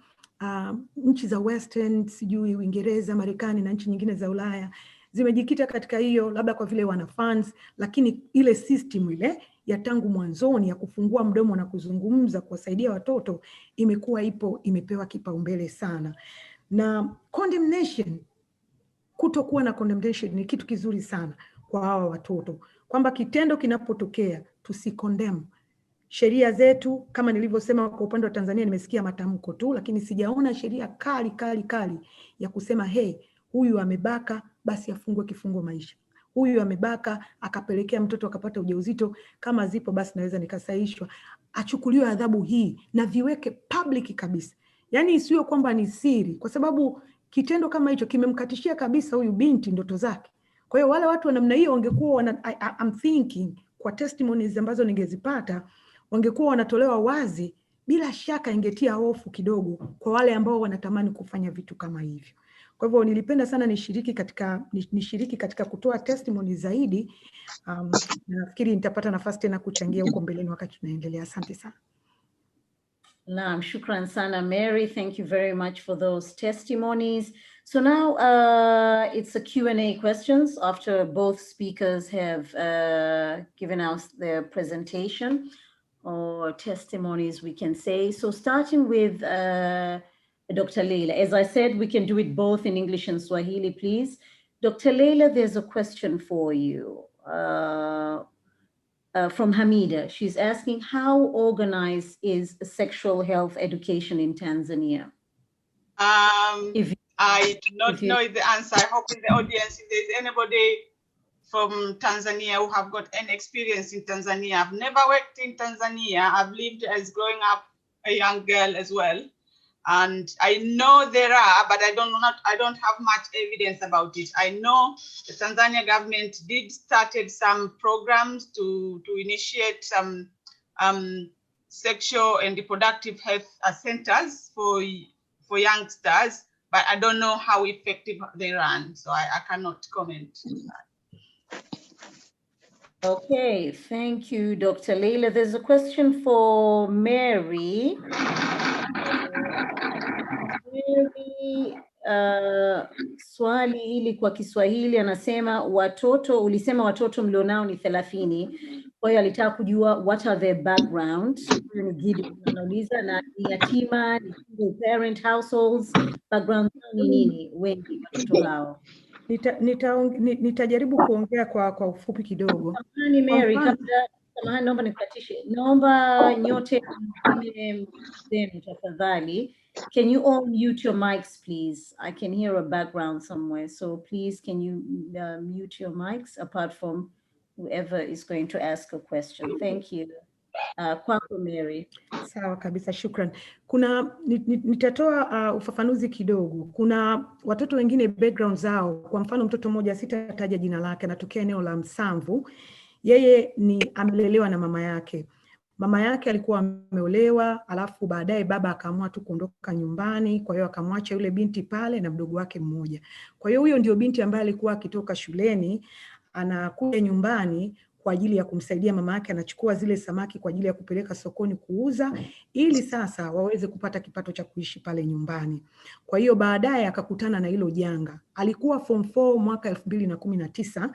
nchi za Western, sijui Uingereza, Marekani na nchi nyingine za Ulaya zimejikita katika hiyo, labda kwa vile wana funds, lakini ile system ile ya tangu mwanzoni ya kufungua mdomo na kuzungumza kuwasaidia watoto imekuwa imepewa kipaumbele sana. Na condemnation, kutokuwa na condemnation ni kitu kizuri sana kwa hawa watoto, kwamba kitendo kinapotokea tusikondem. Sheria zetu kama nilivyosema, kwa upande wa Tanzania nimesikia matamko tu, lakini sijaona sheria kali ya kusema hey, huyu amebaka basi afungwe kifungo maisha, huyu amebaka akapelekea mtoto akapata ujauzito, kama zipo basi naweza nikasaishwa, achukuliwe adhabu hii, na viweke public kabisa. Yani isiwe kwamba ni siri, kwa sababu kitendo kama hicho kimemkatishia kabisa huyu binti ndoto zake. Kwa hiyo wale watu wa namna hiyo wangekuwa I'm thinking kwa testimonies ambazo ningezipata, wangekuwa wanatolewa wazi, bila shaka ingetia hofu kidogo kwa wale ambao wanatamani kufanya vitu kama hivyo. Kwa hivyo nilipenda sana nishiriki katika kutoa testimony zaidi. Nafikiri nitapata nafasi tena kuchangia huko mbeleni wakati tunaendelea. Asante sana. Naam, shukran sana Mary. Thank you very much for those testimonies. So now it's a Q&A questions after both speakers have given us their presentation or testimonies, we can say. So starting with Dr. Leila. As I said, we can do it both in English and Swahili, please. Dr. Leila, there's a question for you from Hamida. She's asking, how organized is sexual health education in Tanzania? I do not know the answer. I hope in the audience, if there's anybody from Tanzania who have got any experience in Tanzania. I've never worked in Tanzania. I've lived as growing up a young girl as well. And I know there are, but I don't have much evidence about it. I know the Tanzania government did started some programs to initiate some sexual and reproductive health centers for youngsters, but I don't know how effective they run, so I cannot comment on that. Okay, thank you, Dr. Leila. There's a question for Mary. Swali hili kwa Kiswahili anasema ulisema watoto mlionao ni 30. Kwa hiyo alitaka kujua what are their backgrounds. Ni Gidi anauliza, na ni yatima, ni single parent households, background ni nini wengi watoto hao? Nitajaribu kuongea kwa ufupi kidogo. Samahani Mary, samahani, naomba nikukatishe. Naomba nyote mzenu tafadhali. Can you all mute your mics, please? I can hear a background somewhere. So please, can you mute your mics apart from whoever is going to ask a question? Thank you. Kwako Mary. Sawa kabisa, shukran. Nitatoa ufafanuzi kidogo. Kuna watoto wengine background zao, kwa mfano mtoto mmoja, sitataja jina lake, anatokea eneo la Msamvu. Yeye amelelewa na mama yake. Mama yake alikuwa ameolewa, alafu baadaye baba akaamua tu kuondoka nyumbani, kwa hiyo akamwacha yule binti pale na mdogo wake mmoja. Kwa hiyo huyo ndio binti ambaye alikuwa akitoka shuleni, anakuja nyumbani kwa ajili ya kumsaidia mama yake, anachukua zile samaki kwa ajili ya kupeleka sokoni kuuza, ili sasa waweze kupata kipato cha kuishi pale nyumbani. Kwa hiyo baadaye akakutana na hilo janga. Alikuwa form 4 mwaka 2019,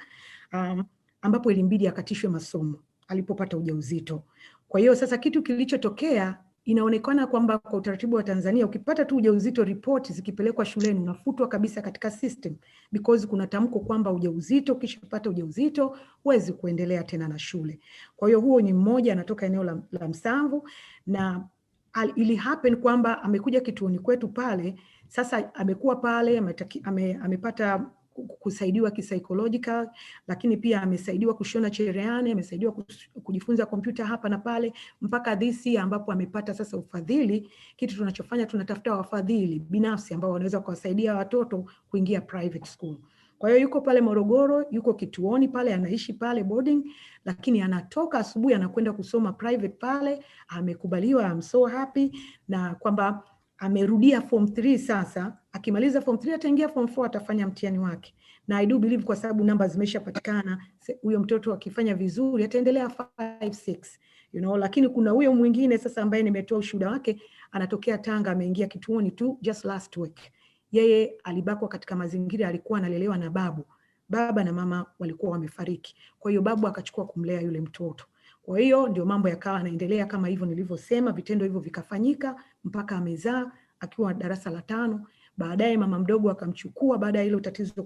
ambapo ilimbidi akatishwe masomo alipopata ujauzito. Kwa hiyo sasa kitu kilichotokea, inaonekana kwamba kwa utaratibu wa Tanzania, ukipata tu ujauzito, ripoti zikipelekwa shuleni unafutwa kabisa katika system, because kuna tamko kwamba ujauzito, ukishapata ujauzito huwezi kuendelea tena na shule. Kwa hiyo huo ni mmoja, anatoka eneo la Msamvu, na ili happen kwamba amekuja kituoni kwetu pale, sasa amekuwa pale, amepata kusaidiwa kisaikolojikal, lakini pia amesaidiwa kushona cherehani, amesaidiwa kujifunza kompyuta hapa na pale, mpaka this year ambapo amepata sasa ufadhili. Kitu tunachofanya, tunatafuta wafadhili binafsi ambao wanaweza kuwasaidia watoto kuingia private school. Kwa hiyo yuko pale Morogoro, yuko kituoni pale, anaishi pale boarding, lakini anatoka asubuhi anakwenda kusoma private pale, amekubaliwa, I'm so happy, na kwamba amerudia form 3 sasa. Akimaliza form 3 ataingia form 4, atafanya mtihani wake. Na I do believe kwa sababu namba zimeshapatikana, huyo mtoto akifanya vizuri ataendelea 5, 6, you know. Lakini kuna huyo mwingine sasa ambaye nimetoa ushuhuda wake, anatokea Tanga, ameingia kituoni tu just last week. Yeye alibakwa katika mazingira, alikuwa analelewa na baba na mama walikuwa wamefariki. Kwa hiyo babu akachukua kumlea yule mtoto. Kwa hiyo ndio mambo yakawa yanaendelea kama hivyo nilivyosema, vitendo hivyo vikafanyika mpaka amezaa akiwa darasa la 5. Baadaye mama mdogo akamchukua baada ya hilo tatizo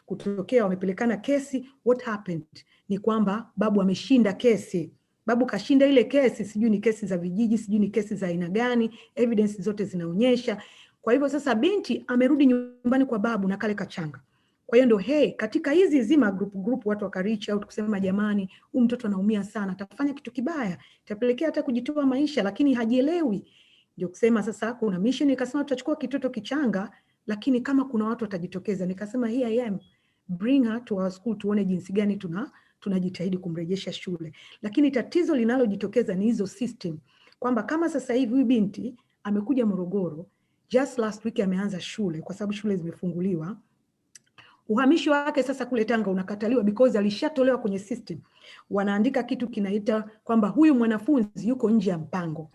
kutokea, wamepelekana kesi. What happened ni kwamba babu ameshinda kesi. Babu kashinda ile kesi, sijui ni kesi za vijiji, sijui ni kesi za aina gani, evidence zote zinaonyesha. Kwa hivyo sasa binti amerudi nyumbani kwa babu na kale kachanga. Kwa hiyo ndio katika hizi zima group watu waka reach out kusema jamani, huyu mtoto anaumia sana, atafanya kitu kibaya, itapelekea hata kujitoa maisha, lakini hajielewi. Ndio kusema sasa kuna mission, nikasema tutachukua kitoto kichanga, lakini kama kuna watu watajitokeza, nikasema here I am, bring her to our school, tuone jinsi gani tunajitahidi kumrejesha shule. Lakini tatizo linalojitokeza ni hizo system, kwamba kama sasa hivi huyu binti amekuja Morogoro, just last week ameanza shule kwa sababu shule zimefunguliwa. Uhamisho wake sasa kule Tanga unakataliwa because alishatolewa kwenye system. Wanaandika kitu kinaita kwamba huyu mwanafunzi yuko nje ya mpango.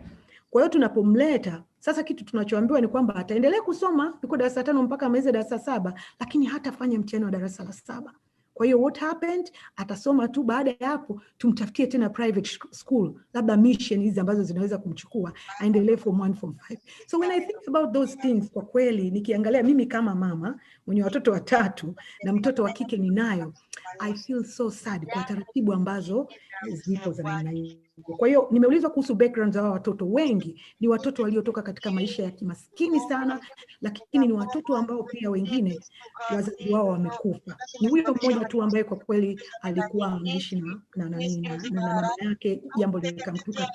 Kwa hiyo tunapomleta sasa, kitu tunachoambiwa ni kwamba ataendelea kusoma, yuko darasa 5 mpaka amalize darasa 7, lakini hatafanya mtihani wa darasa la 7. Kwa hiyo what happened, atasoma tu, baada ya hapo tumtafutie tena private school, labda mission hizi ambazo zinaweza kumchukua aendelee form 1 form 5. So when I think about those things, kwa kweli nikiangalia mimi kama mama mwenye watoto 3 na mtoto wa kike ninayo, I feel so sad kwa taratibu ambazo zipo za namna hiyo. Kwa hiyo nimeulizwa kuhusu background za watoto, wengi ni watoto waliotoka katika maisha ya kimaskini sana, lakini ni watoto ambao pia wengine wazazi wao wamekufa. Ni huyo mmoja tu ambaye kwa kweli alikuwa anaishi na mama yake, jambo likamkuta.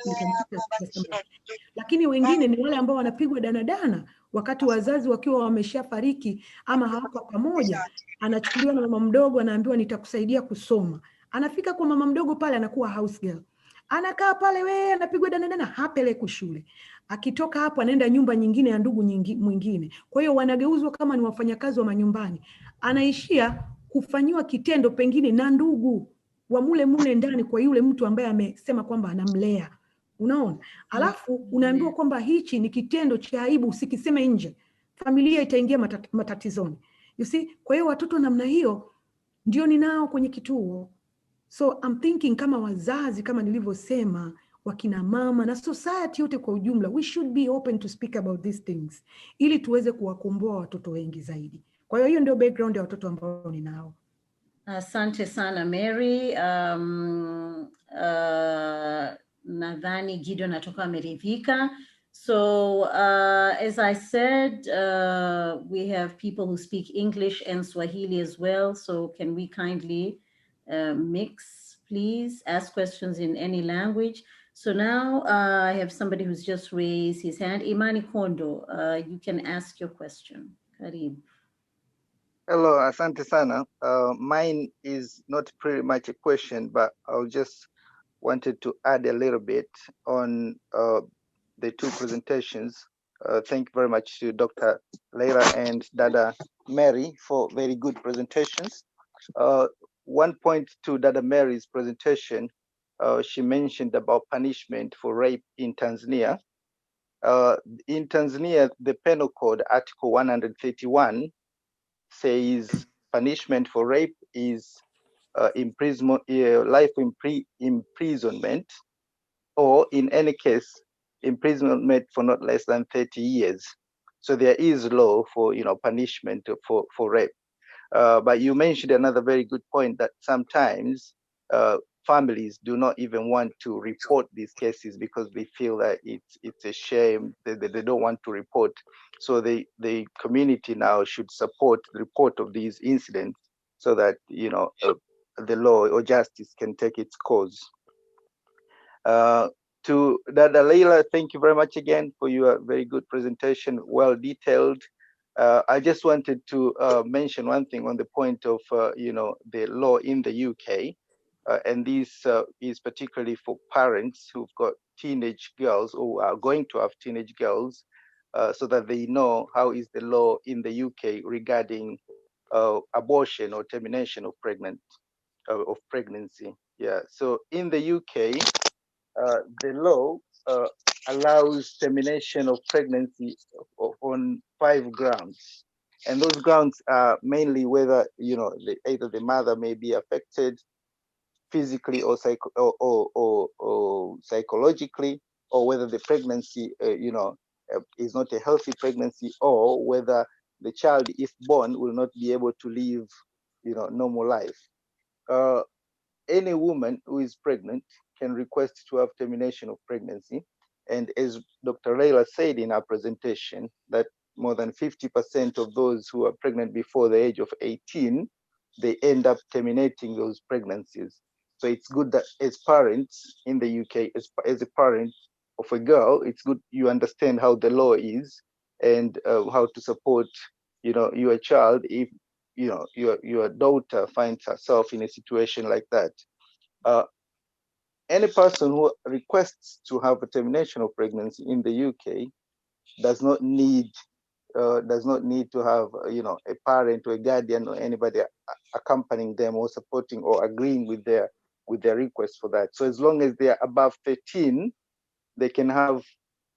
Lakini wengine ni wale ambao wanapigwa danadana wakati wazazi wakiwa wameshafariki ama hawako pamoja. Anachukuliwa na mama mdogo, anaambiwa nitakusaidia kusoma. Anafika kwa mama mdogo pale, anakuwa house girl. Anakaa pale, anapigwa danadana, hapeleki shule. Akitoka hapo anaenda nyumba nyingine ya ndugu mwingine. Kwa hiyo wanageuzwa kama ni wafanyakazi wa manyumbani. Anaishia kufanyiwa kitendo pengine na ndugu wa mule ndani kwa yule mtu ambaye amesema kwamba anamlea. Unaona? Alafu unaambiwa kwamba hichi ni kitendo cha aibu, usikiseme nje. Familia itaingia matatizoni. You see? Kwa hiyo watoto namna hiyo ndio ninao kwenye kituo. So I'm thinking kama wazazi, kama nilivyosema, wakina mama na society yote kwa ujumla, we should be open to speak about these things ili tuweze kuwakomboa watoto wengi zaidi. Kwa hiyo hiyo ndio background ya watoto ambao ninao. Asante sana Mary. Nadhani Gideon natoka ameridhika. So as I said, we have people who speak English and Swahili as well. So can we kindly mix, please? Ask questions in any language. So now I have somebody who's just raised his hand. Imani Kondo, you can ask your question. Karibu. Hello, asante sana. Mine is not pretty much a question, but I just wanted to add a little bit on the 2 presentations. Thank you very much to Dr. Leila and Dada Mary for very good presentations. One point to Dada Mary's presentation, she mentioned about punishment for rape in Tanzania. In Tanzania, the Penal Code, Article 131, says punishment for rape is imprisonment, life imprisonment, or in any case, imprisonment for not less than 30 years. So there is law for punishment for rape. But you mentioned another very good point that sometimes families do not even want to report these cases because they feel that it's a shame, they don't want to report. So the community now should support the report of these incidents so that, you know, the law or justice can take its course. To Dada Leila, thank you very much again for your very good presentation, well detailed. I just wanted to mention one thing on the point of, you know, the law in the UK. And this is particularly for parents who've got teenage girls or are going to have teenage girls, so that they know how is the law in the UK regarding abortion or termination of pregnancy. Yeah. So in the UK, the law allows termination of pregnancy on 5 grounds. And those grounds are mainly whether, you know, either the mother may be affected physically or psychologically, or whether the pregnancy, you know, is not a healthy pregnancy, or whether the child, if born, will not be able to live, you know, normal life. Any woman who is pregnant can request to have termination of pregnancy. And as Dr. Leila said in our presentation, that more than 50% of those who are pregnant before the age of 18, they end up terminating those pregnancies. So it's good that as parents in the UK, as a parent of a girl, it's good you understand how the law is and how to support, you know, your child if, you know, your daughter finds herself in a situation like that. Any person who requests to have a termination of pregnancy in the UK does not need to have, you know, a parent or a guardian or anybody accompanying them or supporting or agreeing with their request for that. So as long as they are above 13, they can have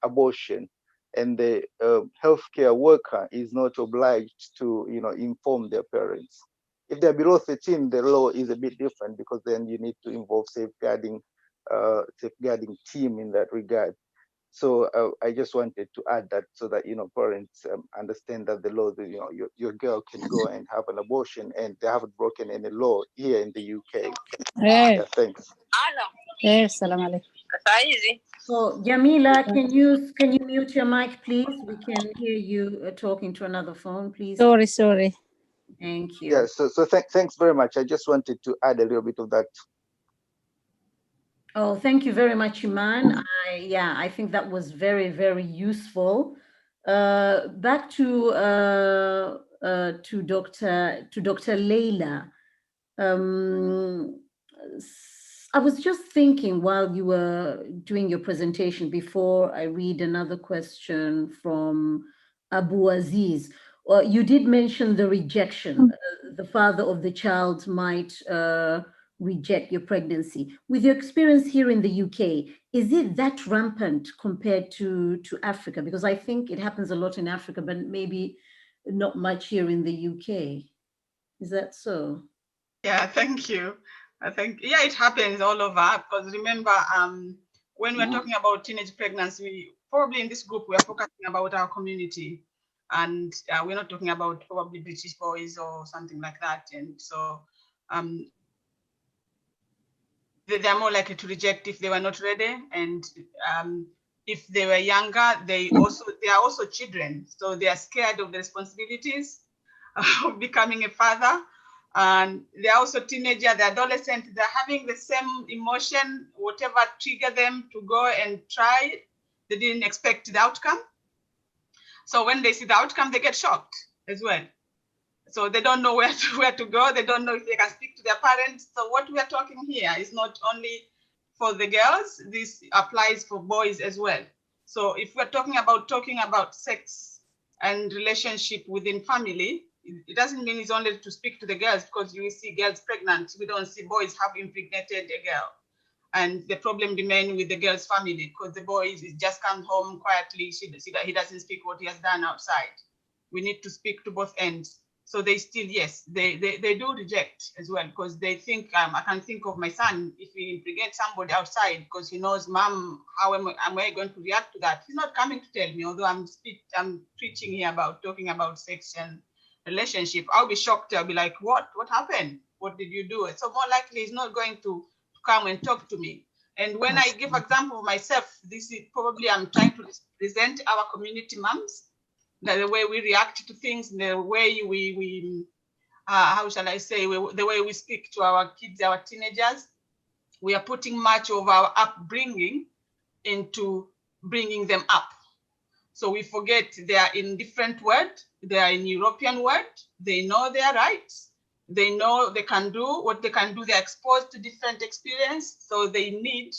abortion, and the healthcare worker is not obliged to, you know, inform their parents. If they're below 13, the law is a bit different because then you need to involve safeguarding team in that regard. So I just wanted to add that so that, you know, parents understand that the law, you know, your girl can go and have an abortion, and they haven't broken any law here in the UK. Yeah, thanks. Salam alaikum. So Jamila, can you mute your mic, please? We can hear you talking to another phone, please. Sorry. Thank you. Yeah, so thanks very much. I just wanted to add a little bit of that. Oh, thank you very much, Iman. I think that was very, very useful. Back to Dr. Leila. I was just thinking while you were doing your presentation, before I read another question from Abu Aziz. You did mention the rejection. The father of the child might reject your pregnancy. With your experience here in the UK, is it that rampant compared to Africa? Because I think it happens a lot in Africa, but maybe not much here in the UK. Is that so? Yeah, thank you. I think, yeah, it happens all over, because remember, when we're talking about teenage pregnancy, probably in this group, we're focusing about our community, and we're not talking about probably British boys or something like that. And so they're more likely to reject if they were not ready. And if they were younger, they are also children. So they are scared of the responsibilities of becoming a father. And they're also teenagers, they're adolescents, they're having the same emotion, whatever triggered them to go and try, they didn't expect the outcome. So when they see the outcome, they get shocked as well. So they don't know where to go. They don't know if they can speak to their parents. So what we are talking here is not only for the girls, this applies for boys as well. So if we're talking about sex and relationship within family, it doesn't mean it's only to speak to the girls, because you see girls pregnant. We don't see boys have impregnated a girl. And the problem remains with the girl's family, because the boy just comes home quietly. He doesn't speak what he has done outside. We need to speak to both ends. So they still, yes, they do reject as well, because they think, I can think of my son, if he impregnates somebody outside, because he knows, Mom, how am I going to react to that? He's not coming to tell me, although I'm preaching here talking about sex and relationship. I'll be shocked. I'll be like, what happened? What did you do? So more likely he's not going to come and talk to me. And when I give example of myself, this is probably I'm trying to present our community moms, the way we react to things, the way we how shall I say, the way we speak to our kids, our teenagers. We are putting much of our upbringing into bringing them up. So we forget they are in different world, they are in European world, they know their rights, they know they can do what they can do, they're exposed to different experience, so they need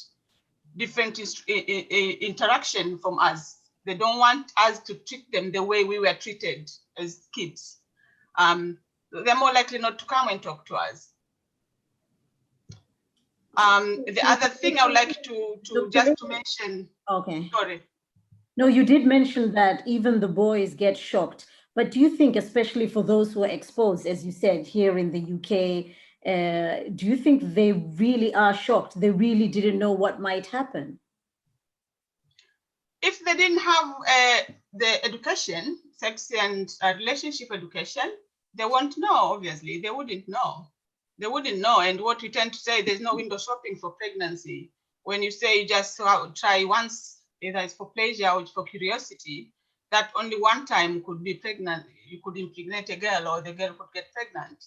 different interaction from us. They don't want us to treat them the way we were treated as kids. They're more likely not to come and talk to us. The other thing I would like to just to mention. Okay. Sorry. No, you did mention that even the boys get shocked. But do you think, especially for those who are exposed, as you said, here in the UK, do you think they really are shocked? They really didn't know what might happen? If they didn't have the education, sex and relationship education, they won't know, obviously. They wouldn't know. They wouldn't know. And what we tend to say, there's no window shopping for pregnancy. When you say just try once, either it's for pleasure or it's for curiosity, that only one time could be pregnant. You could impregnate a girl or the girl could get pregnant.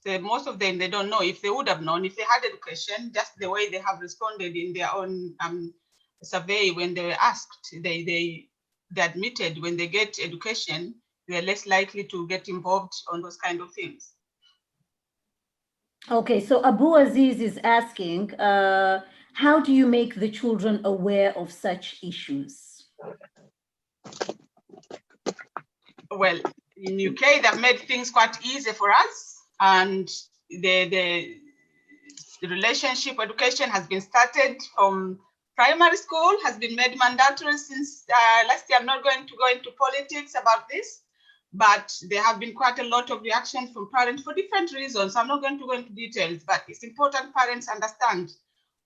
So most of them, they don't know. If they would have known, if they had education, just the way they have responded in their own survey when they were asked, they admitted when they get education, they're less likely to get involved on those kind of things. Okay, so Abu Aziz is asking, how do you make the children aware of such issues? Well, in UK, they've made things quite easy for us, and the relationship education has been started from primary school, has been made mandatory since last year. I'm not going to go into politics about this, but there have been quite a lot of reaction from parents for different reasons. I'm not going to go into details, but it's important parents understand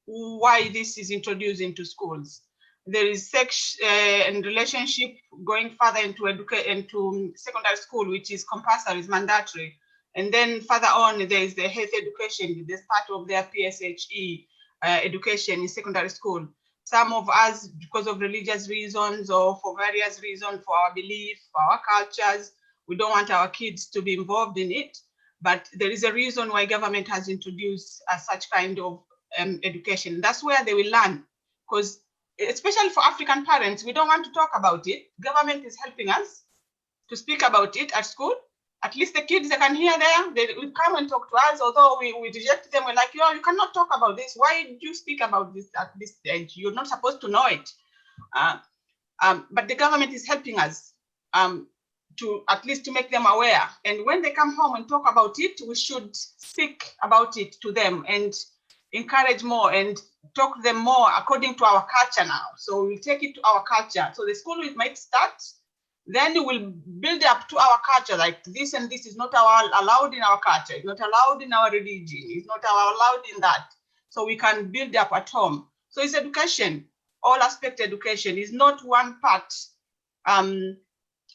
why this is introduced into schools. There is sex and relationship going further into secondary school, which is compulsory, is mandatory. And then further on, there is the health education. There's part of their PSHE education in secondary school. Some of us, because of religious reasons or for various reasons, for our belief, for our cultures, we don't want our kids to be involved in it. But there is a reason why government has introduced such kind of education. That's where they will learn, because especially for African parents, we don't want to talk about it. Government is helping us to speak about it at school. At least the kids, they can hear there, they will come and talk to us, although we reject them. We're like, yo, you cannot talk about this. Why did you speak about this at this stage? You're not supposed to know it. But the government is helping us to at least to make them aware. And when they come home and talk about it, we should speak about it to them and encourage more and talk to them more according to our culture now. So we'll take it to our culture. So the school might start, then we will build up to our culture, like this and this is not allowed in our culture, it's not allowed in our religion, it's not allowed in that. So we can build up at home. So it's education, all aspect education is not one part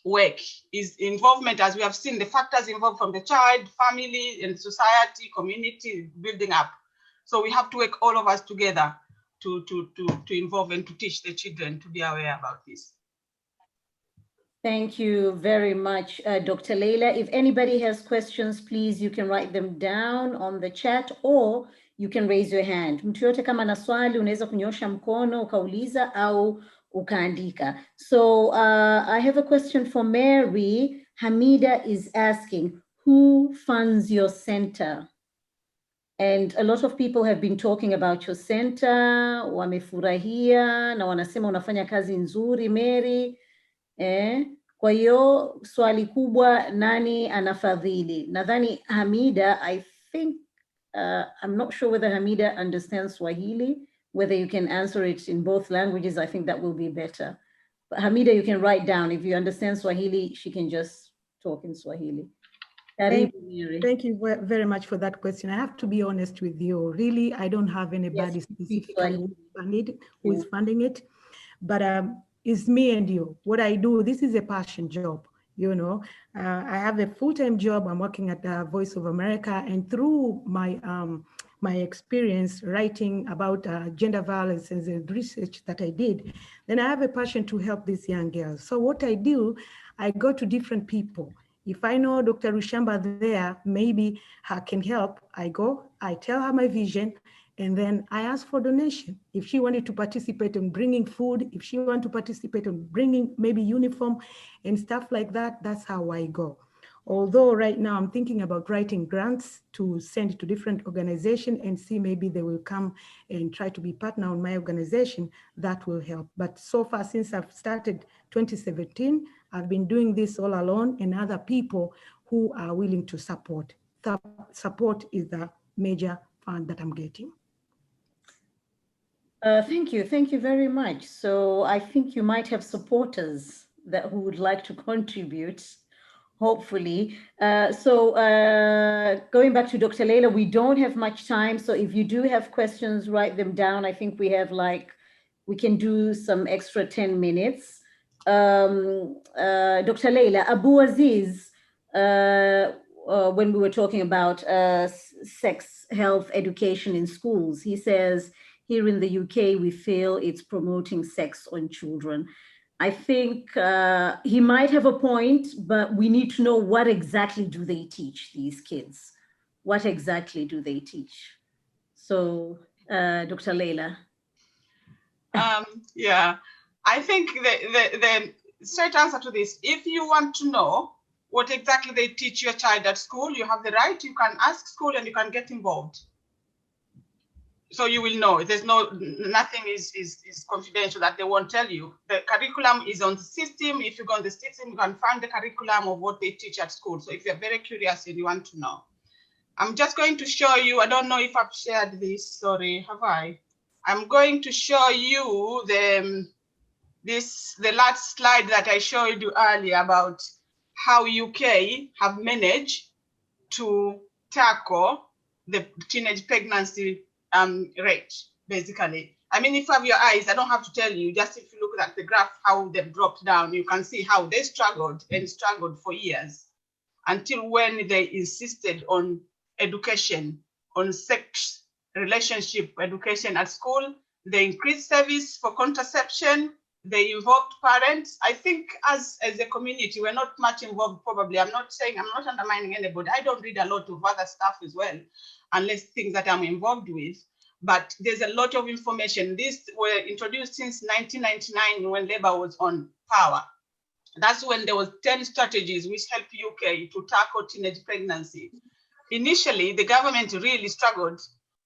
work, is involvement, as we have seen, the factors involved from the child, family, and society, community, building up. So we have to work all of us together to involve and to teach the children to be aware about this. Thank you very much, Dr. Leila. If anybody has questions, please, you can write them down on the chat or you can raise your hand. Mtu yote kama na swali, unaweza kunyosha mkono, ukauliza au ukaandika. So I have a question for Mary. Hamida is asking, who funds your center? And a lot of people have been talking about your center, wamefurahia na wanasema unafanya kazi nzuri, Mary. Kwa hiyo swali kubwa, nani anafadhili? Nadhani Hamida, I think, I'm not sure whether Hamida understands Swahili, whether you can answer it in both languages, I think that will be better. But Hamida, you can write down. If you understand Swahili, she can just talk in Swahili. Thank you very much for that question. I have to be honest with you. Really, I don't have anybody specifically who is funding it, but it's me and you. What I do, this is a passion job. You know, I have a full-time job. I'm working at the Voice of America, and through my my experience writing about gender violence and the research that I did, then I have a passion to help these young girls. So what I do, I go to different people. If I know Dr. Rushamba there, maybe her can help, I go, I tell her my vision, and then I ask for donation. If she wanted to participate in bringing food, if she wanted to participate in bringing maybe uniform and stuff like that, that's how I go. Although right now I'm thinking about writing grants to send to different organizations and see maybe they will come and try to be partner on my organization, that will help. But so far, since I've started 2017, I've been doing this all alone, and other people who are willing to support. Support is the major fund that I'm getting. Thank you very much. So I think you might have supporters that who would like to contribute, hopefully. Going back to Dr. Leila, we don't have much time. So if you do have questions, write them down. I think we have we can do some extra 10 minutes. Dr. Leila, Abu Aziz, when we were talking about sex health education in schools, he says, here in the UK, we feel it's promoting sex on children. I think he might have a point, but we need to know what exactly do they teach these kids? What exactly do they teach? So, Dr. Leila. Yeah, I think the straight answer to this, if you want to know what exactly they teach your child at school, you have the right, you can ask school and you can get involved. So you will know. There's nothing is confidential that they won't tell you. The curriculum is on the system. If you go on the system, you can find the curriculum of what they teach at school. So if you're very curious and you want to know, I'm just going to show you. I don't know if I've shared this. Sorry, have I? I'm going to show you the last slide that I showed you earlier about how UK have managed to tackle the teenage pregnancy rate, basically. I mean, if you have your eyes, I don't have to tell you, just if you look at the graph, how they've dropped down, you can see how they struggled and struggled for years until when they insisted on education, on sex relationship education at school. They increased service for contraception. They involved parents. I think as a community, we're not much involved, probably. I'm not undermining anybody. I don't read a lot of other stuff as well, unless things that I'm involved with. But there's a lot of information. These were introduced since 1999 when Labour was on power. That's when there was 10 strategies which helped UK to tackle teenage pregnancy. Initially, the government really struggled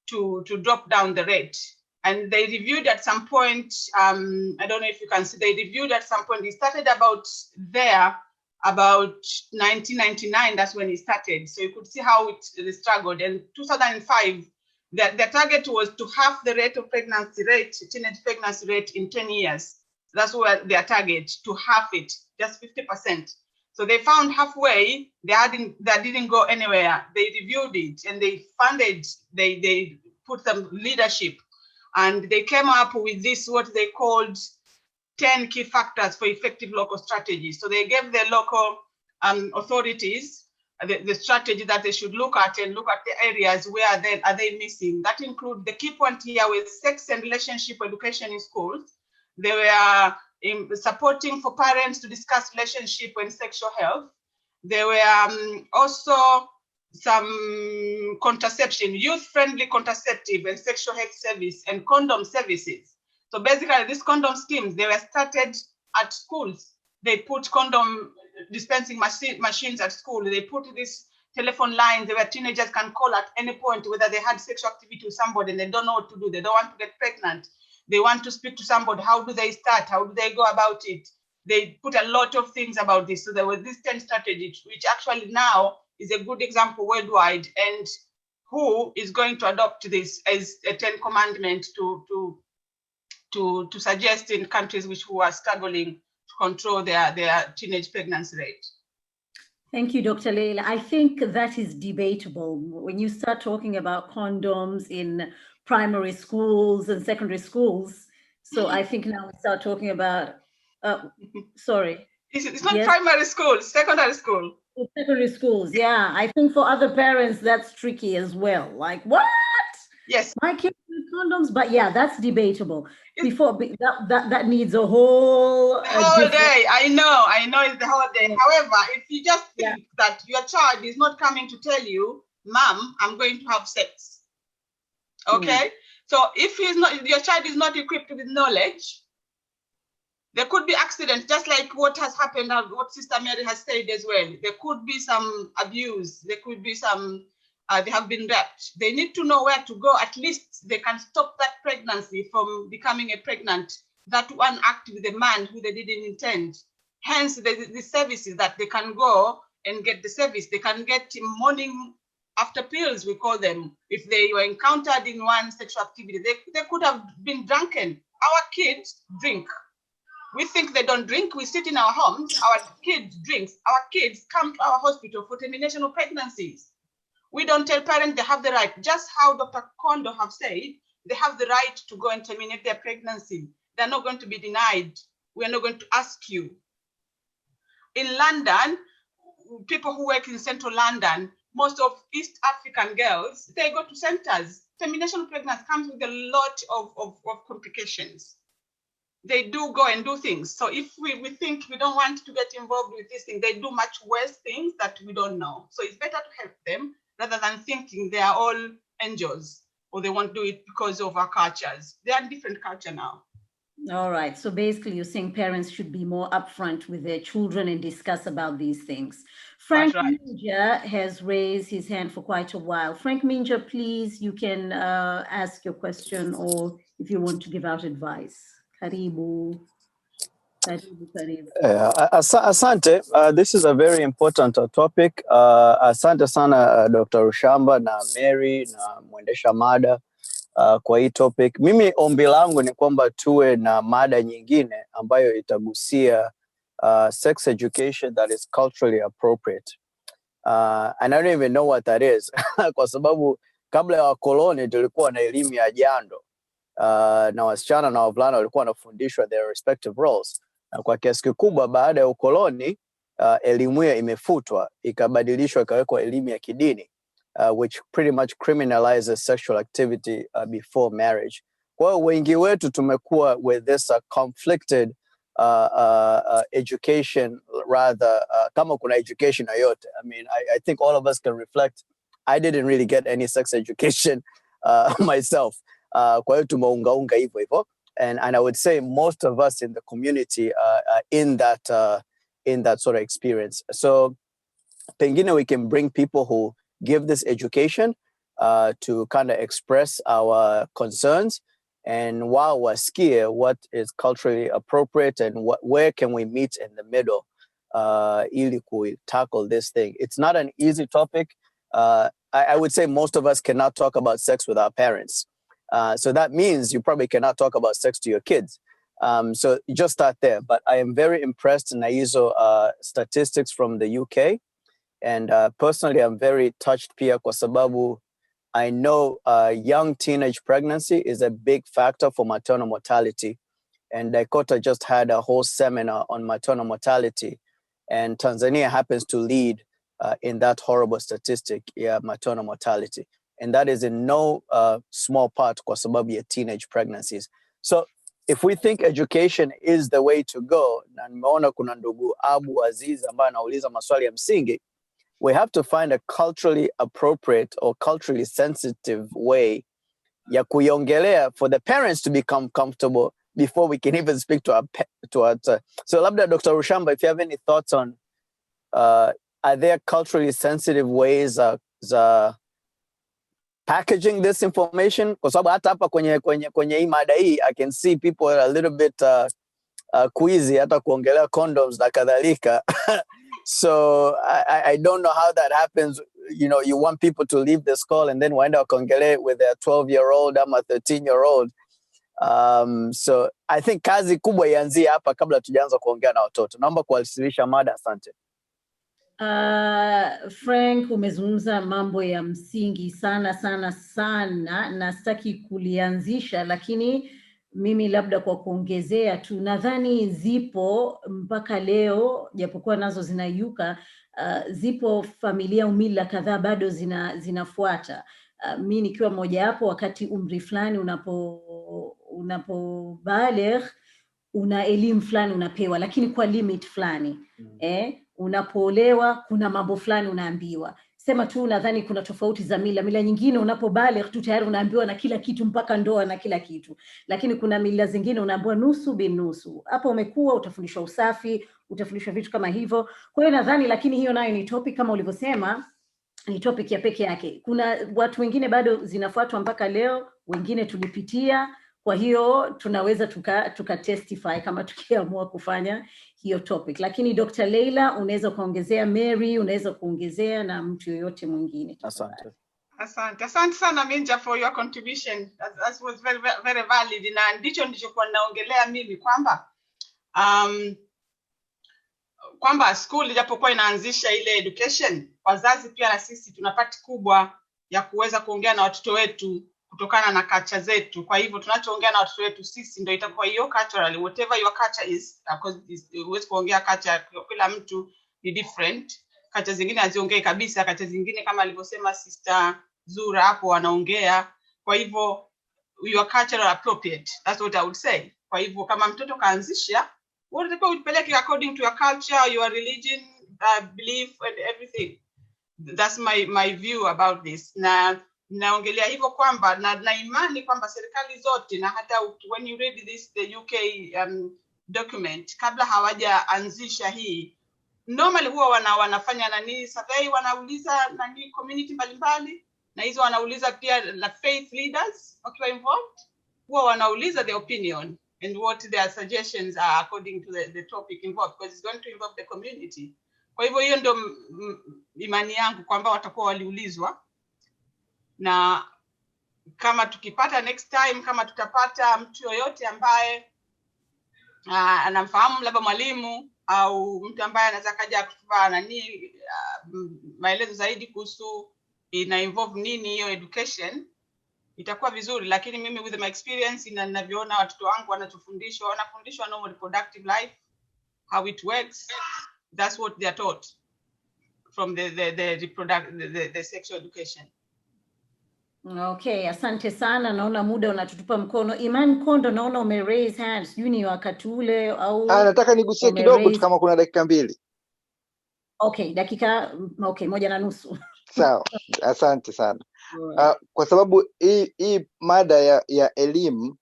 to drop down the rate. And they reviewed at some point, I don't know if you can see, they reviewed at some point, it started about 1999, that's when it started. So you could see how it struggled. And 2005, the target was to halve the rate of teenage pregnancy rate in 10 years. That's what their target, to halve it, just 50%. So they found halfway, that didn't go anywhere. They reviewed it and they funded, they put some leadership. And they came up with this, what they called 10 key factors for effective local strategies. So they gave the local authorities the strategy that they should look at and look at the areas where are they missing. That include the key point here with sex and relationship education in schools. They were supporting for parents to discuss relationship and sexual health. There were also some contraception, youth-friendly contraceptive and sexual health service and condom services. So basically these condom schemes, they were started at schools. They put condom dispensing machines at school. They put these telephone lines where teenagers can call at any point, whether they had sexual activity with somebody and they don't know what to do. They don't want to get pregnant. They want to speak to somebody. How do they start? How do they go about it? They put a lot of things about this. So there were these 10 strategies, which actually now is a good example worldwide, and who is going to adopt this as a 10 commandment to suggest in countries who are struggling to control their teenage pregnancy rate. Thank you, Dr. Leila. I think that is debatable. When you start talking about condoms in primary schools and secondary schools, so I think now we start talking about, sorry. It's not primary school, secondary school. Secondary schools, yeah. I think for other parents, that's tricky as well. Like, what? Yes. My kids use condoms, but yeah, that's debatable. That needs a whole day. I know it's the whole day. However, if you just think that your child is not coming to tell you, Mom, I'm going to have sex. Okay? So if your child is not equipped with knowledge, there could be accidents, just like what has happened, what Sister Mary has said as well. There could be some abuse. There could be some, they have been raped. They need to know where to go. At least they can stop that pregnancy from becoming a pregnant, that one act with a man who they didn't intend. Hence, the services that they can go and get the service. They can get morning after pills, we call them. If they were encountered in one sexual activity, they could have been drunken. Our kids drink. We think they don't drink. We sit in our homes. Our kids drink. Our kids come to our hospital for termination of pregnancies. We don't tell parents they have the right. Just how Dr. Kondo have said, they have the right to go and terminate their pregnancy. They're not going to be denied. We're not going to ask you. In London, people who work in central London, most of East African girls, they go to centers. Termination of pregnancy comes with a lot of complications. They do go and do things. So if we think we don't want to get involved with this thing, they do much worse things that we don't know. So it's better to help them rather than thinking they are all angels or they won't do it because of our cultures. They are a different culture now. All right. So basically you're saying parents should be more upfront with their children and discuss about these things. Frank Minja has raised his hand for quite a while. Frank Minja, please, you can ask your question or if you want to give out advice. Karibu. Asante. This is a very important topic. Asante sana Dr. Rushamba na Mary na mwendesha mada kwa hii topic. Mimi ombi langu ni kwamba tuwe na mada nyingine ambayo itagusia sex education that is culturally appropriate. And I don't even know what that is. Kwa sababu kabla ya wakoloni tulikuwa na elimu ya jando. Na wasichana na wavulana walikuwa wanafundishwa their respective roles. Na kwa kiasi kikubwa baada ya ukoloni elimu hiyo imefutwa, ikabadilishwa ikawekwa elimu ya kidini, which pretty much criminalizes sexual activity before marriage. Kwa hiyo wengi wetu tumekuwa with this conflicted education rather, kama kuna education yoyote. I mean, I think all of us can reflect. I didn't really get any sex education myself. Kwa hiyo tumeungaunga hivyo hivyo. And I would say most of us in the community in that sort of experience. So pengine we can bring people who give this education to kind of express our concerns, and while wasikie what is culturally appropriate and where can we meet in the middle ili tackle this thing. It's not an easy topic. I would say most of us cannot talk about sex with our parents. So that means you probably cannot talk about sex to your kids. So just start there. But I am very impressed in Naizo statistics from the UK. And personally, I'm very touched pia kwa sababu I know young teenage pregnancy is a big factor for maternal mortality. And Dakota just had a whole seminar on maternal mortality. And Tanzania happens to lead in that horrible statistic, maternal mortality. And that is in no small part kwa sababu ya teenage pregnancies. So if we think education is the way to go, na nimeona kuna ndugu Abu Aziz ambaye anauliza maswali ya msingi, we have to find a culturally appropriate or culturally sensitive way ya kuiongelea for the parents to become comfortable before we can even speak to our so labda Dr. Rushamba, if you have any thoughts on are there culturally sensitive ways za packaging this information? Kwa sababu hata hapa kwenye hii mada hii I can see people are a little bit queasy hata kuongelea condoms na kadhalika. So I don't know how that happens. You know, you want people to leave this call and then waenda wakaongelee with their 12-year-old ama 13-year-old. So I think kazi kubwa ianzie hapa kabla tujaanza kuongea na watoto. Naomba kuwasilisha mada, asante. Frank, umezungumza mambo ya msingi sana na sitaki kulianzisha, lakini mimi labda kwa kuongezea tu, nadhani zipo mpaka leo, japokuwa nazo zinayuka, zipo familia umila kadhaa bado zinafuata. mimi nikiwa mmoja wapo, wakati umri fulani unapobaligh una elimu fulani unapewa, lakini kwa limit fulani. Unapoolewa kuna mambo fulani unaambiwa. Sema tu nadhani kuna tofauti za mila nyingine unapobaligh tu tayari unaambiwa na kila kitu mpaka ndoa na kila kitu, lakini kuna mila zingine unaambiwa nusu bin nusu. Hapo umekuwa utafundishwa usafi, utafundishwa vitu kama hivyo. Kwa hiyo nadhani, lakini hiyo nayo ni topic kama ulivyosema, ni topic ya peke yake. Kuna watu wengine bado zinafuatwa mpaka leo, wengine tulipitia. Kwa hiyo tunaweza tuka testify kama tukiamua kufanya hiyo topic. Lakini Dr. Leila, unaweza kuongezea, Mary unaweza kuongezea, na mtu yoyote mwingine. Asante. Asante sana Minja for your contribution. That was very, very valid. Na ndicho nilichokuwa naongelea mimi kwamba school ijapokuwa inaanzisha ile education, wazazi pia na sisi tuna part kubwa ya kuweza kuongea na watoto wetu kutokana na culture zetu. Kwa hivyo tunachoongea na watoto wetu sisi ndio itakuwa hiyo culturally, whatever your culture is, because huwezi kuongea culture, kila mtu ni different. Culture zingine haziongei kabisa, culture zingine kama alivyosema Sister Zura hapo wanaongea. Kwa hivyo your cultural appropriate, that's what I would say. Kwa hivyo kama mtoto kaanzisha, unatakiwa upeleke according to your culture, your religion, belief and everything. That's my view about this. Na naongelea hivyo kwamba na imani kwamba serikali zote, na hata when you read the UK document, kabla hawajaanzisha hii, normally huwa wanafanya survey, wanauliza community mbalimbali, na hizo wanauliza pia na faith leaders wakiwa involved, huwa wanauliza the opinion and what their suggestions are according to the topic involved, because it's going to involve the community. Kwa hivyo hiyo ndio imani yangu kwamba watakuwa waliulizwa, na kama tukipata next time, kama tutapata mtu yoyote ambaye anamfahamu labda mwalimu au mtu ambaye anaweza kaja kutupa maelezo zaidi kuhusu ina involve nini hiyo education, itakuwa vizuri. Lakini mimi with my experience na ninavyoona watoto wangu wanafundishwa normal reproductive life, how it works, that's what they are taught from the sexual education. Okay, asante sana. Naona muda unatutupa mkono. Iman Kondo, naona ume raise hands. Sijui ni wakati ule au nataka nigusie kidogo tu kama kuna dakika 2. Okay, dakika 1:30. Sawa, asante sana. Kwa sababu hii mada ya elimu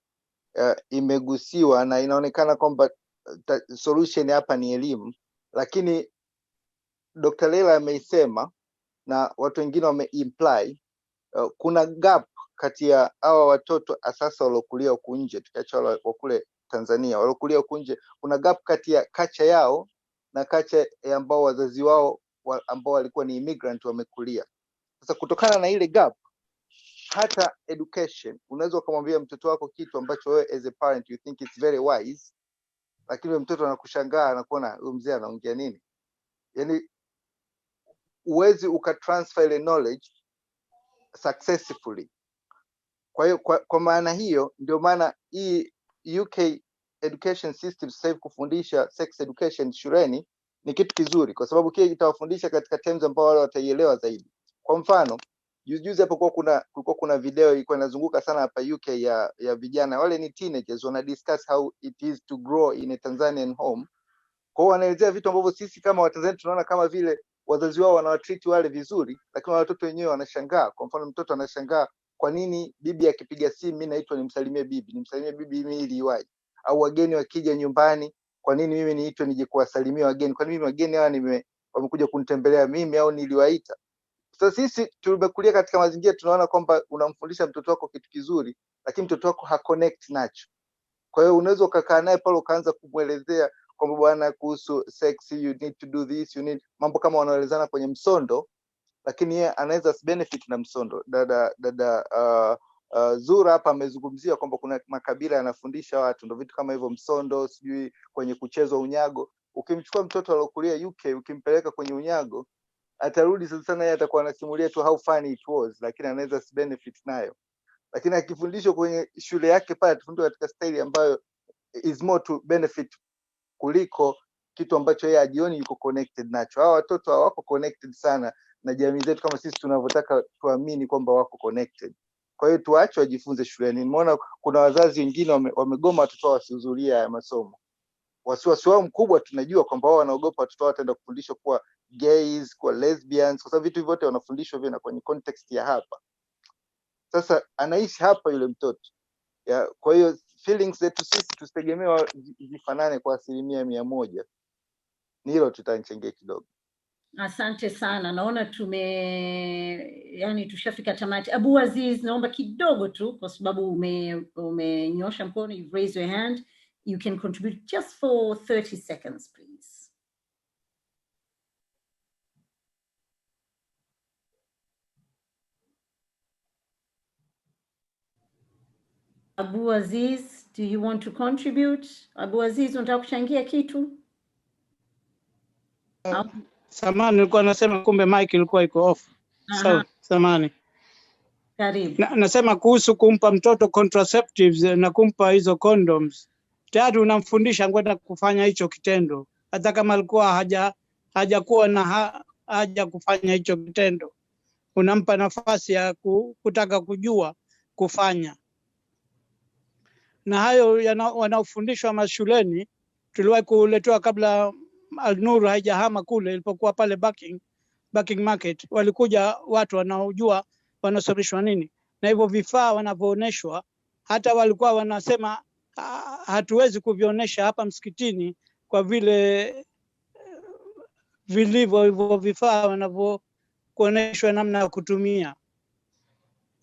imegusiwa na inaonekana kwamba solution hapa ni elimu, lakini Dr. Leila ameisema na watu wengine wameimply, kuna gap kati ya hawa watoto asasa walokulia huku nje, tukiacha wale wa kule Tanzania walokulia huku nje, kuna gap kati ya culture yao na culture ambao wazazi wao ambao walikuwa ni immigrant wamekulia. Sasa kutokana na ile gap, hata education, unaweza kumwambia mtoto wako kitu ambacho wewe as a parent you think it's very wise, lakini mtoto anakushangaa, anakuona huyu mzee anaongea nini. Yani uwezi ukatransfer ile knowledge successfully. Kwa hiyo kwa maana hiyo ndio maana hii UK education system sasa hivi kufundisha sex education shuleni ni kitu kizuri, kwa sababu kile kitawafundisha katika terms ambao wale wataielewa zaidi. Kwa mfano, juzi hapo kulikuwa kuna video ilikuwa inazunguka sana hapa UK ya vijana wale ni teenagers wana discuss how it is to grow in a Tanzanian home. Kwa hiyo wanaelezea vitu ambavyo sisi kama Watanzania tunaona kama vile wazazi wao wanawatreat wale vizuri, lakini watoto wenyewe wanashangaa. Kwa mfano, mtoto anashangaa kwa nini bibi akipiga simu mimi naitwa nimsalimie bibi mimi ili iwaje, au wageni wakija nyumbani kwa nini mimi niitwe nije kuwasalimia wageni, kwa nini mimi wageni hawa wamekuja kunitembelea mimi au niliwaita. Sasa sisi tumekulia katika mazingira tunaona kwamba unamfundisha mtoto wako kitu kizuri, lakini mtoto wako ha-connect nacho. Kwa hiyo unaweza ukakaa naye pale ukaanza kumuelezea kwamba bwana, kuhusu sex you need to do this, you need mambo kama wanaelezana kwenye msondo, lakini yeye anaweza benefit na msondo. Dada Zura hapa amezungumzia kwamba kuna makabila yanafundisha watu ndio vitu kama hivyo, msondo, sijui kwenye kuchezwa unyago. Ukimchukua mtoto aliyokulia UK ukimpeleka kwenye unyago, atarudi sana yeye atakuwa anasimulia tu how funny it was, lakini anaweza benefit nayo. Lakini akifundishwa kwenye shule yake pale atafundishwa katika style ambayo is more to benefit kuliko kitu ambacho yeye ajioni yuko connected nacho. Hao watoto hawako connected sana na jamii zetu kama sisi tunavyotaka tuamini kwamba wako connected. Kwa hiyo tuache wajifunze shuleni. Nimeona kuna wazazi wengine wamegoma watoto wao wasihudhuria haya masomo. Wasiwasi wao mkubwa tunajua kwamba wao wanaogopa watoto wao wataenda kufundishwa kuwa gays, kuwa lesbians, kwa sababu vitu vyote wanafundishwa vile na kwenye context ya hapa. Sasa anaishi hapa yule mtoto. Kwa hiyo feelings zetu sisi tusitegemea zifanane kwa 100%. Ni hilo tutachangia kidogo. Asante sana. Naona tushafika tamati. Abu Aziz, naomba kidogo tu kwa sababu umenyosha mkono, you've raised your hand. You can contribute just for 30 seconds, please. Abu Aziz, do you want to contribute? Abu Aziz, unataka kuchangia kitu? Samani nilikuwa nasema kumbe mic ilikuwa iko off. So, samani. Karibu. Nasema kuhusu kumpa mtoto contraceptives na kumpa hizo condoms. Tayari unamfundisha kwenda kufanya hicho kitendo. Hata kama alikuwa hajakuwa na haja kufanya hicho kitendo. Unampa nafasi ya kutaka kujua kufanya. Na hayo wanaofundishwa mashuleni tuliwahi kuletewa kabla Al-Nur haijahama kule ilipokuwa pale Backing Market. Walikuja watu wanaojua wanasomeshwa nini. Na hivyo vifaa wanavyooneshwa hata walikuwa wanasema hatuwezi kuvionesha hapa msikitini kwa vile vilivyo hivyo vifaa wanavyokuoneshwa namna ya kutumia.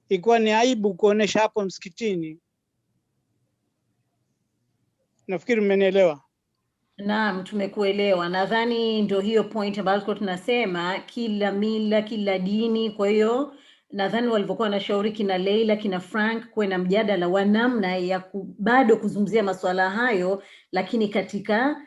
Ilikuwa ni aibu kuonesha hapo msikitini. Nafikiri mmenielewa. Naam, tumekuelewa. Nadhani ndio hiyo point ambayo tunasema kila mila, kila dini. Kwa hiyo nadhani walivyokuwa wanashauri kina Leila, kina Frank kuwe na mjadala wa namna ya bado kuzungumzia masuala hayo, lakini katika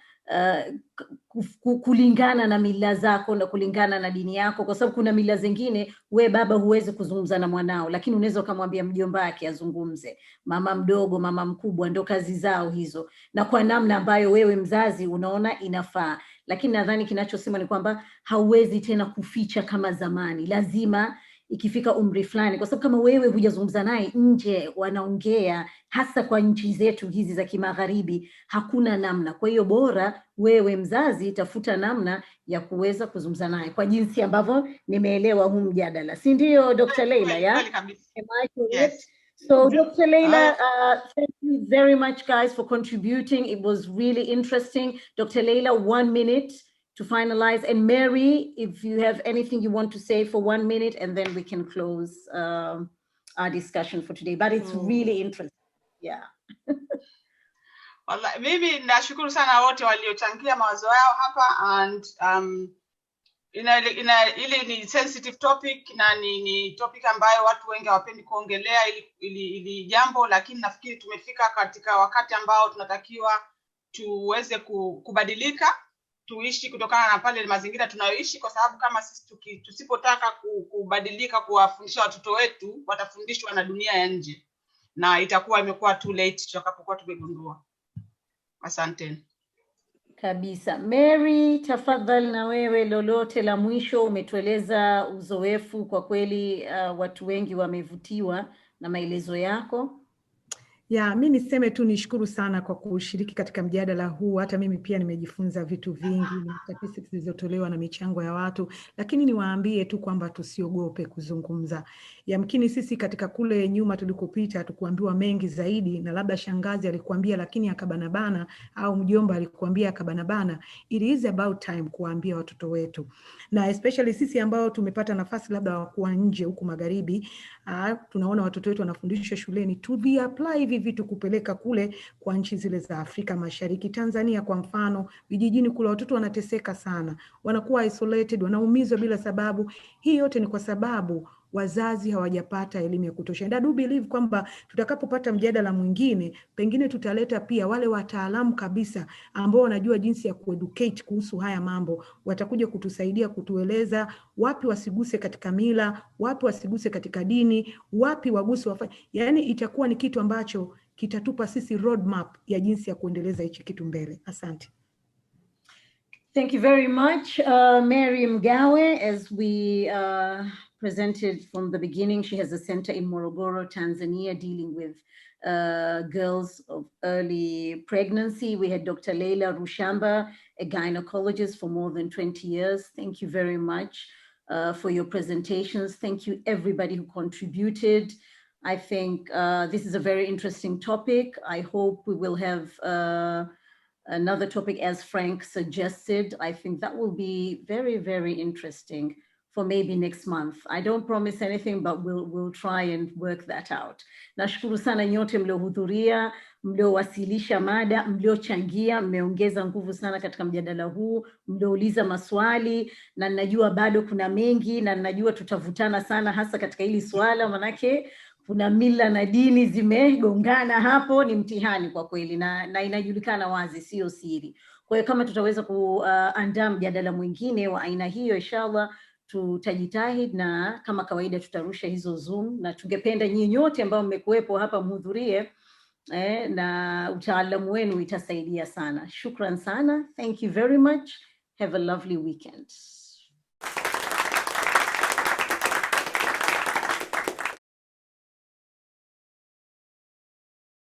kulingana na mila zako na kulingana na dini yako, kwa sababu kuna mila zingine we baba huwezi kuzungumza na mwanao, lakini unaweza kumwambia mjomba wake azungumze, mama mdogo, mama mkubwa, ndo kazi zao hizo, na kwa namna ambayo wewe mzazi unaona inafaa. Lakini nadhani kinachosema ni kwamba hauwezi tena kuficha kama zamani, lazima ikifika umri fulani, kwa sababu kama wewe hujazungumza naye nje wanaongea, hasa kwa nchi zetu hizi za kimagharibi, hakuna namna. Kwa hiyo bora wewe mzazi tafuta namna ya kuweza kuzungumza naye kwa jinsi ambavyo nimeelewa huu mjadala, si ndio Dr. Leila? Yes. So Dr. Leila, thank you very much guys for contributing. It was really interesting. Dr. Leila, 1 minute to finalize, and Mary, if you have anything you want to say for 1 minute, and then we can close our discussion for today. But it's really interesting. Yeah. Mimi nashukuru sana wote waliochangia mawazo yao hapa, and ile ni sensitive topic na ni topic ambayo watu wengi hawapendi kuongelea ili jambo, lakini nafikiri tumefika katika wakati ambao tunatakiwa tuweze kubadilika, tuishi kutokana na pale mazingira tunayoishi, kwa sababu kama sisi tusipotaka kubadilika kuwafundisha watoto wetu, watafundishwa na dunia ya nje na itakuwa imekuwa too late tutakapokuwa tumegundua. Asante. Kabisa. Mary, tafadhali na wewe lolote la mwisho. Umetueleza uzoefu, kwa kweli watu wengi wamevutiwa na maelezo yako. Mimi niseme tu nishukuru sana kwa kushiriki katika mjadala huu. Hata mimi pia nimejifunza vitu vingi na statistics zilizotolewa na michango ya watu, lakini niwaambie tu kwamba tusiogope kuzungumza. Yamkini sisi katika kule nyuma tulikopita tukuambiwa mengi zaidi, na labda shangazi alikuambia lakini akabanabana, au mjomba alikuambia akabanabana. It is about time kuambia watoto wetu, na especially sisi ambao tumepata nafasi labda wa kuwa nje huku magharibi, tunaona watoto wetu wanafundishwa shuleni, to be apply hivi vitu kupeleka kule kwa nchi zile za Afrika Mashariki. Tanzania kwa mfano, vijijini kule watoto wanateseka sana, wanakuwa isolated, wanaumizwa bila sababu. Hii yote ni kwa sababu wazazi hawajapata elimu ya kutosha. And I do believe kwamba tutakapopata mjadala mwingine, pengine tutaleta pia wale wataalamu kabisa ambao wanajua jinsi ya kueducate kuhusu haya mambo. Watakuja kutusaidia kutueleza wapi wasiguse katika mila, wapi wasiguse katika dini, wapi waguse wafanye. Yani itakuwa ni kitu ambacho kitatupa sisi roadmap ya jinsi ya kuendeleza hichi kitu mbele. Asante. Thank you very much, Mary Mgawe. As we presented from the beginning, she has a center in Morogoro, Tanzania, dealing with girls of early pregnancy. We had Dr. Leila Rushamba, a gynecologist for more than 20 years. Thank you very much for your presentations. Thank you everybody who contributed. I think this is a very interesting topic. I hope we will have another topic, as Frank suggested. I think that will be very, very interesting for maybe next month. I don't promise anything, but we'll try and work that out. Nashukuru sana nyote mliohudhuria, mliowasilisha mada, mliochangia, mmeongeza nguvu sana katika mjadala huu, mliouliza maswali, na najua bado kuna mengi, na najua tutavutana sana hasa katika hili swala, manake kuna mila na dini zimegongana hapo, ni mtihani kwa kweli, na inajulikana wazi, sio siri. Kwa hiyo kama tutaweza kuandaa mjadala mwingine wa aina hiyo, inshallah tutajitahidi, na kama kawaida tutarusha hizo Zoom, na tungependa nyinyi nyote ambao mmekuwepo hapa mhudhurie, na utaalamu wenu itasaidia sana. Shukran sana. Thank you very much. Have a lovely weekend.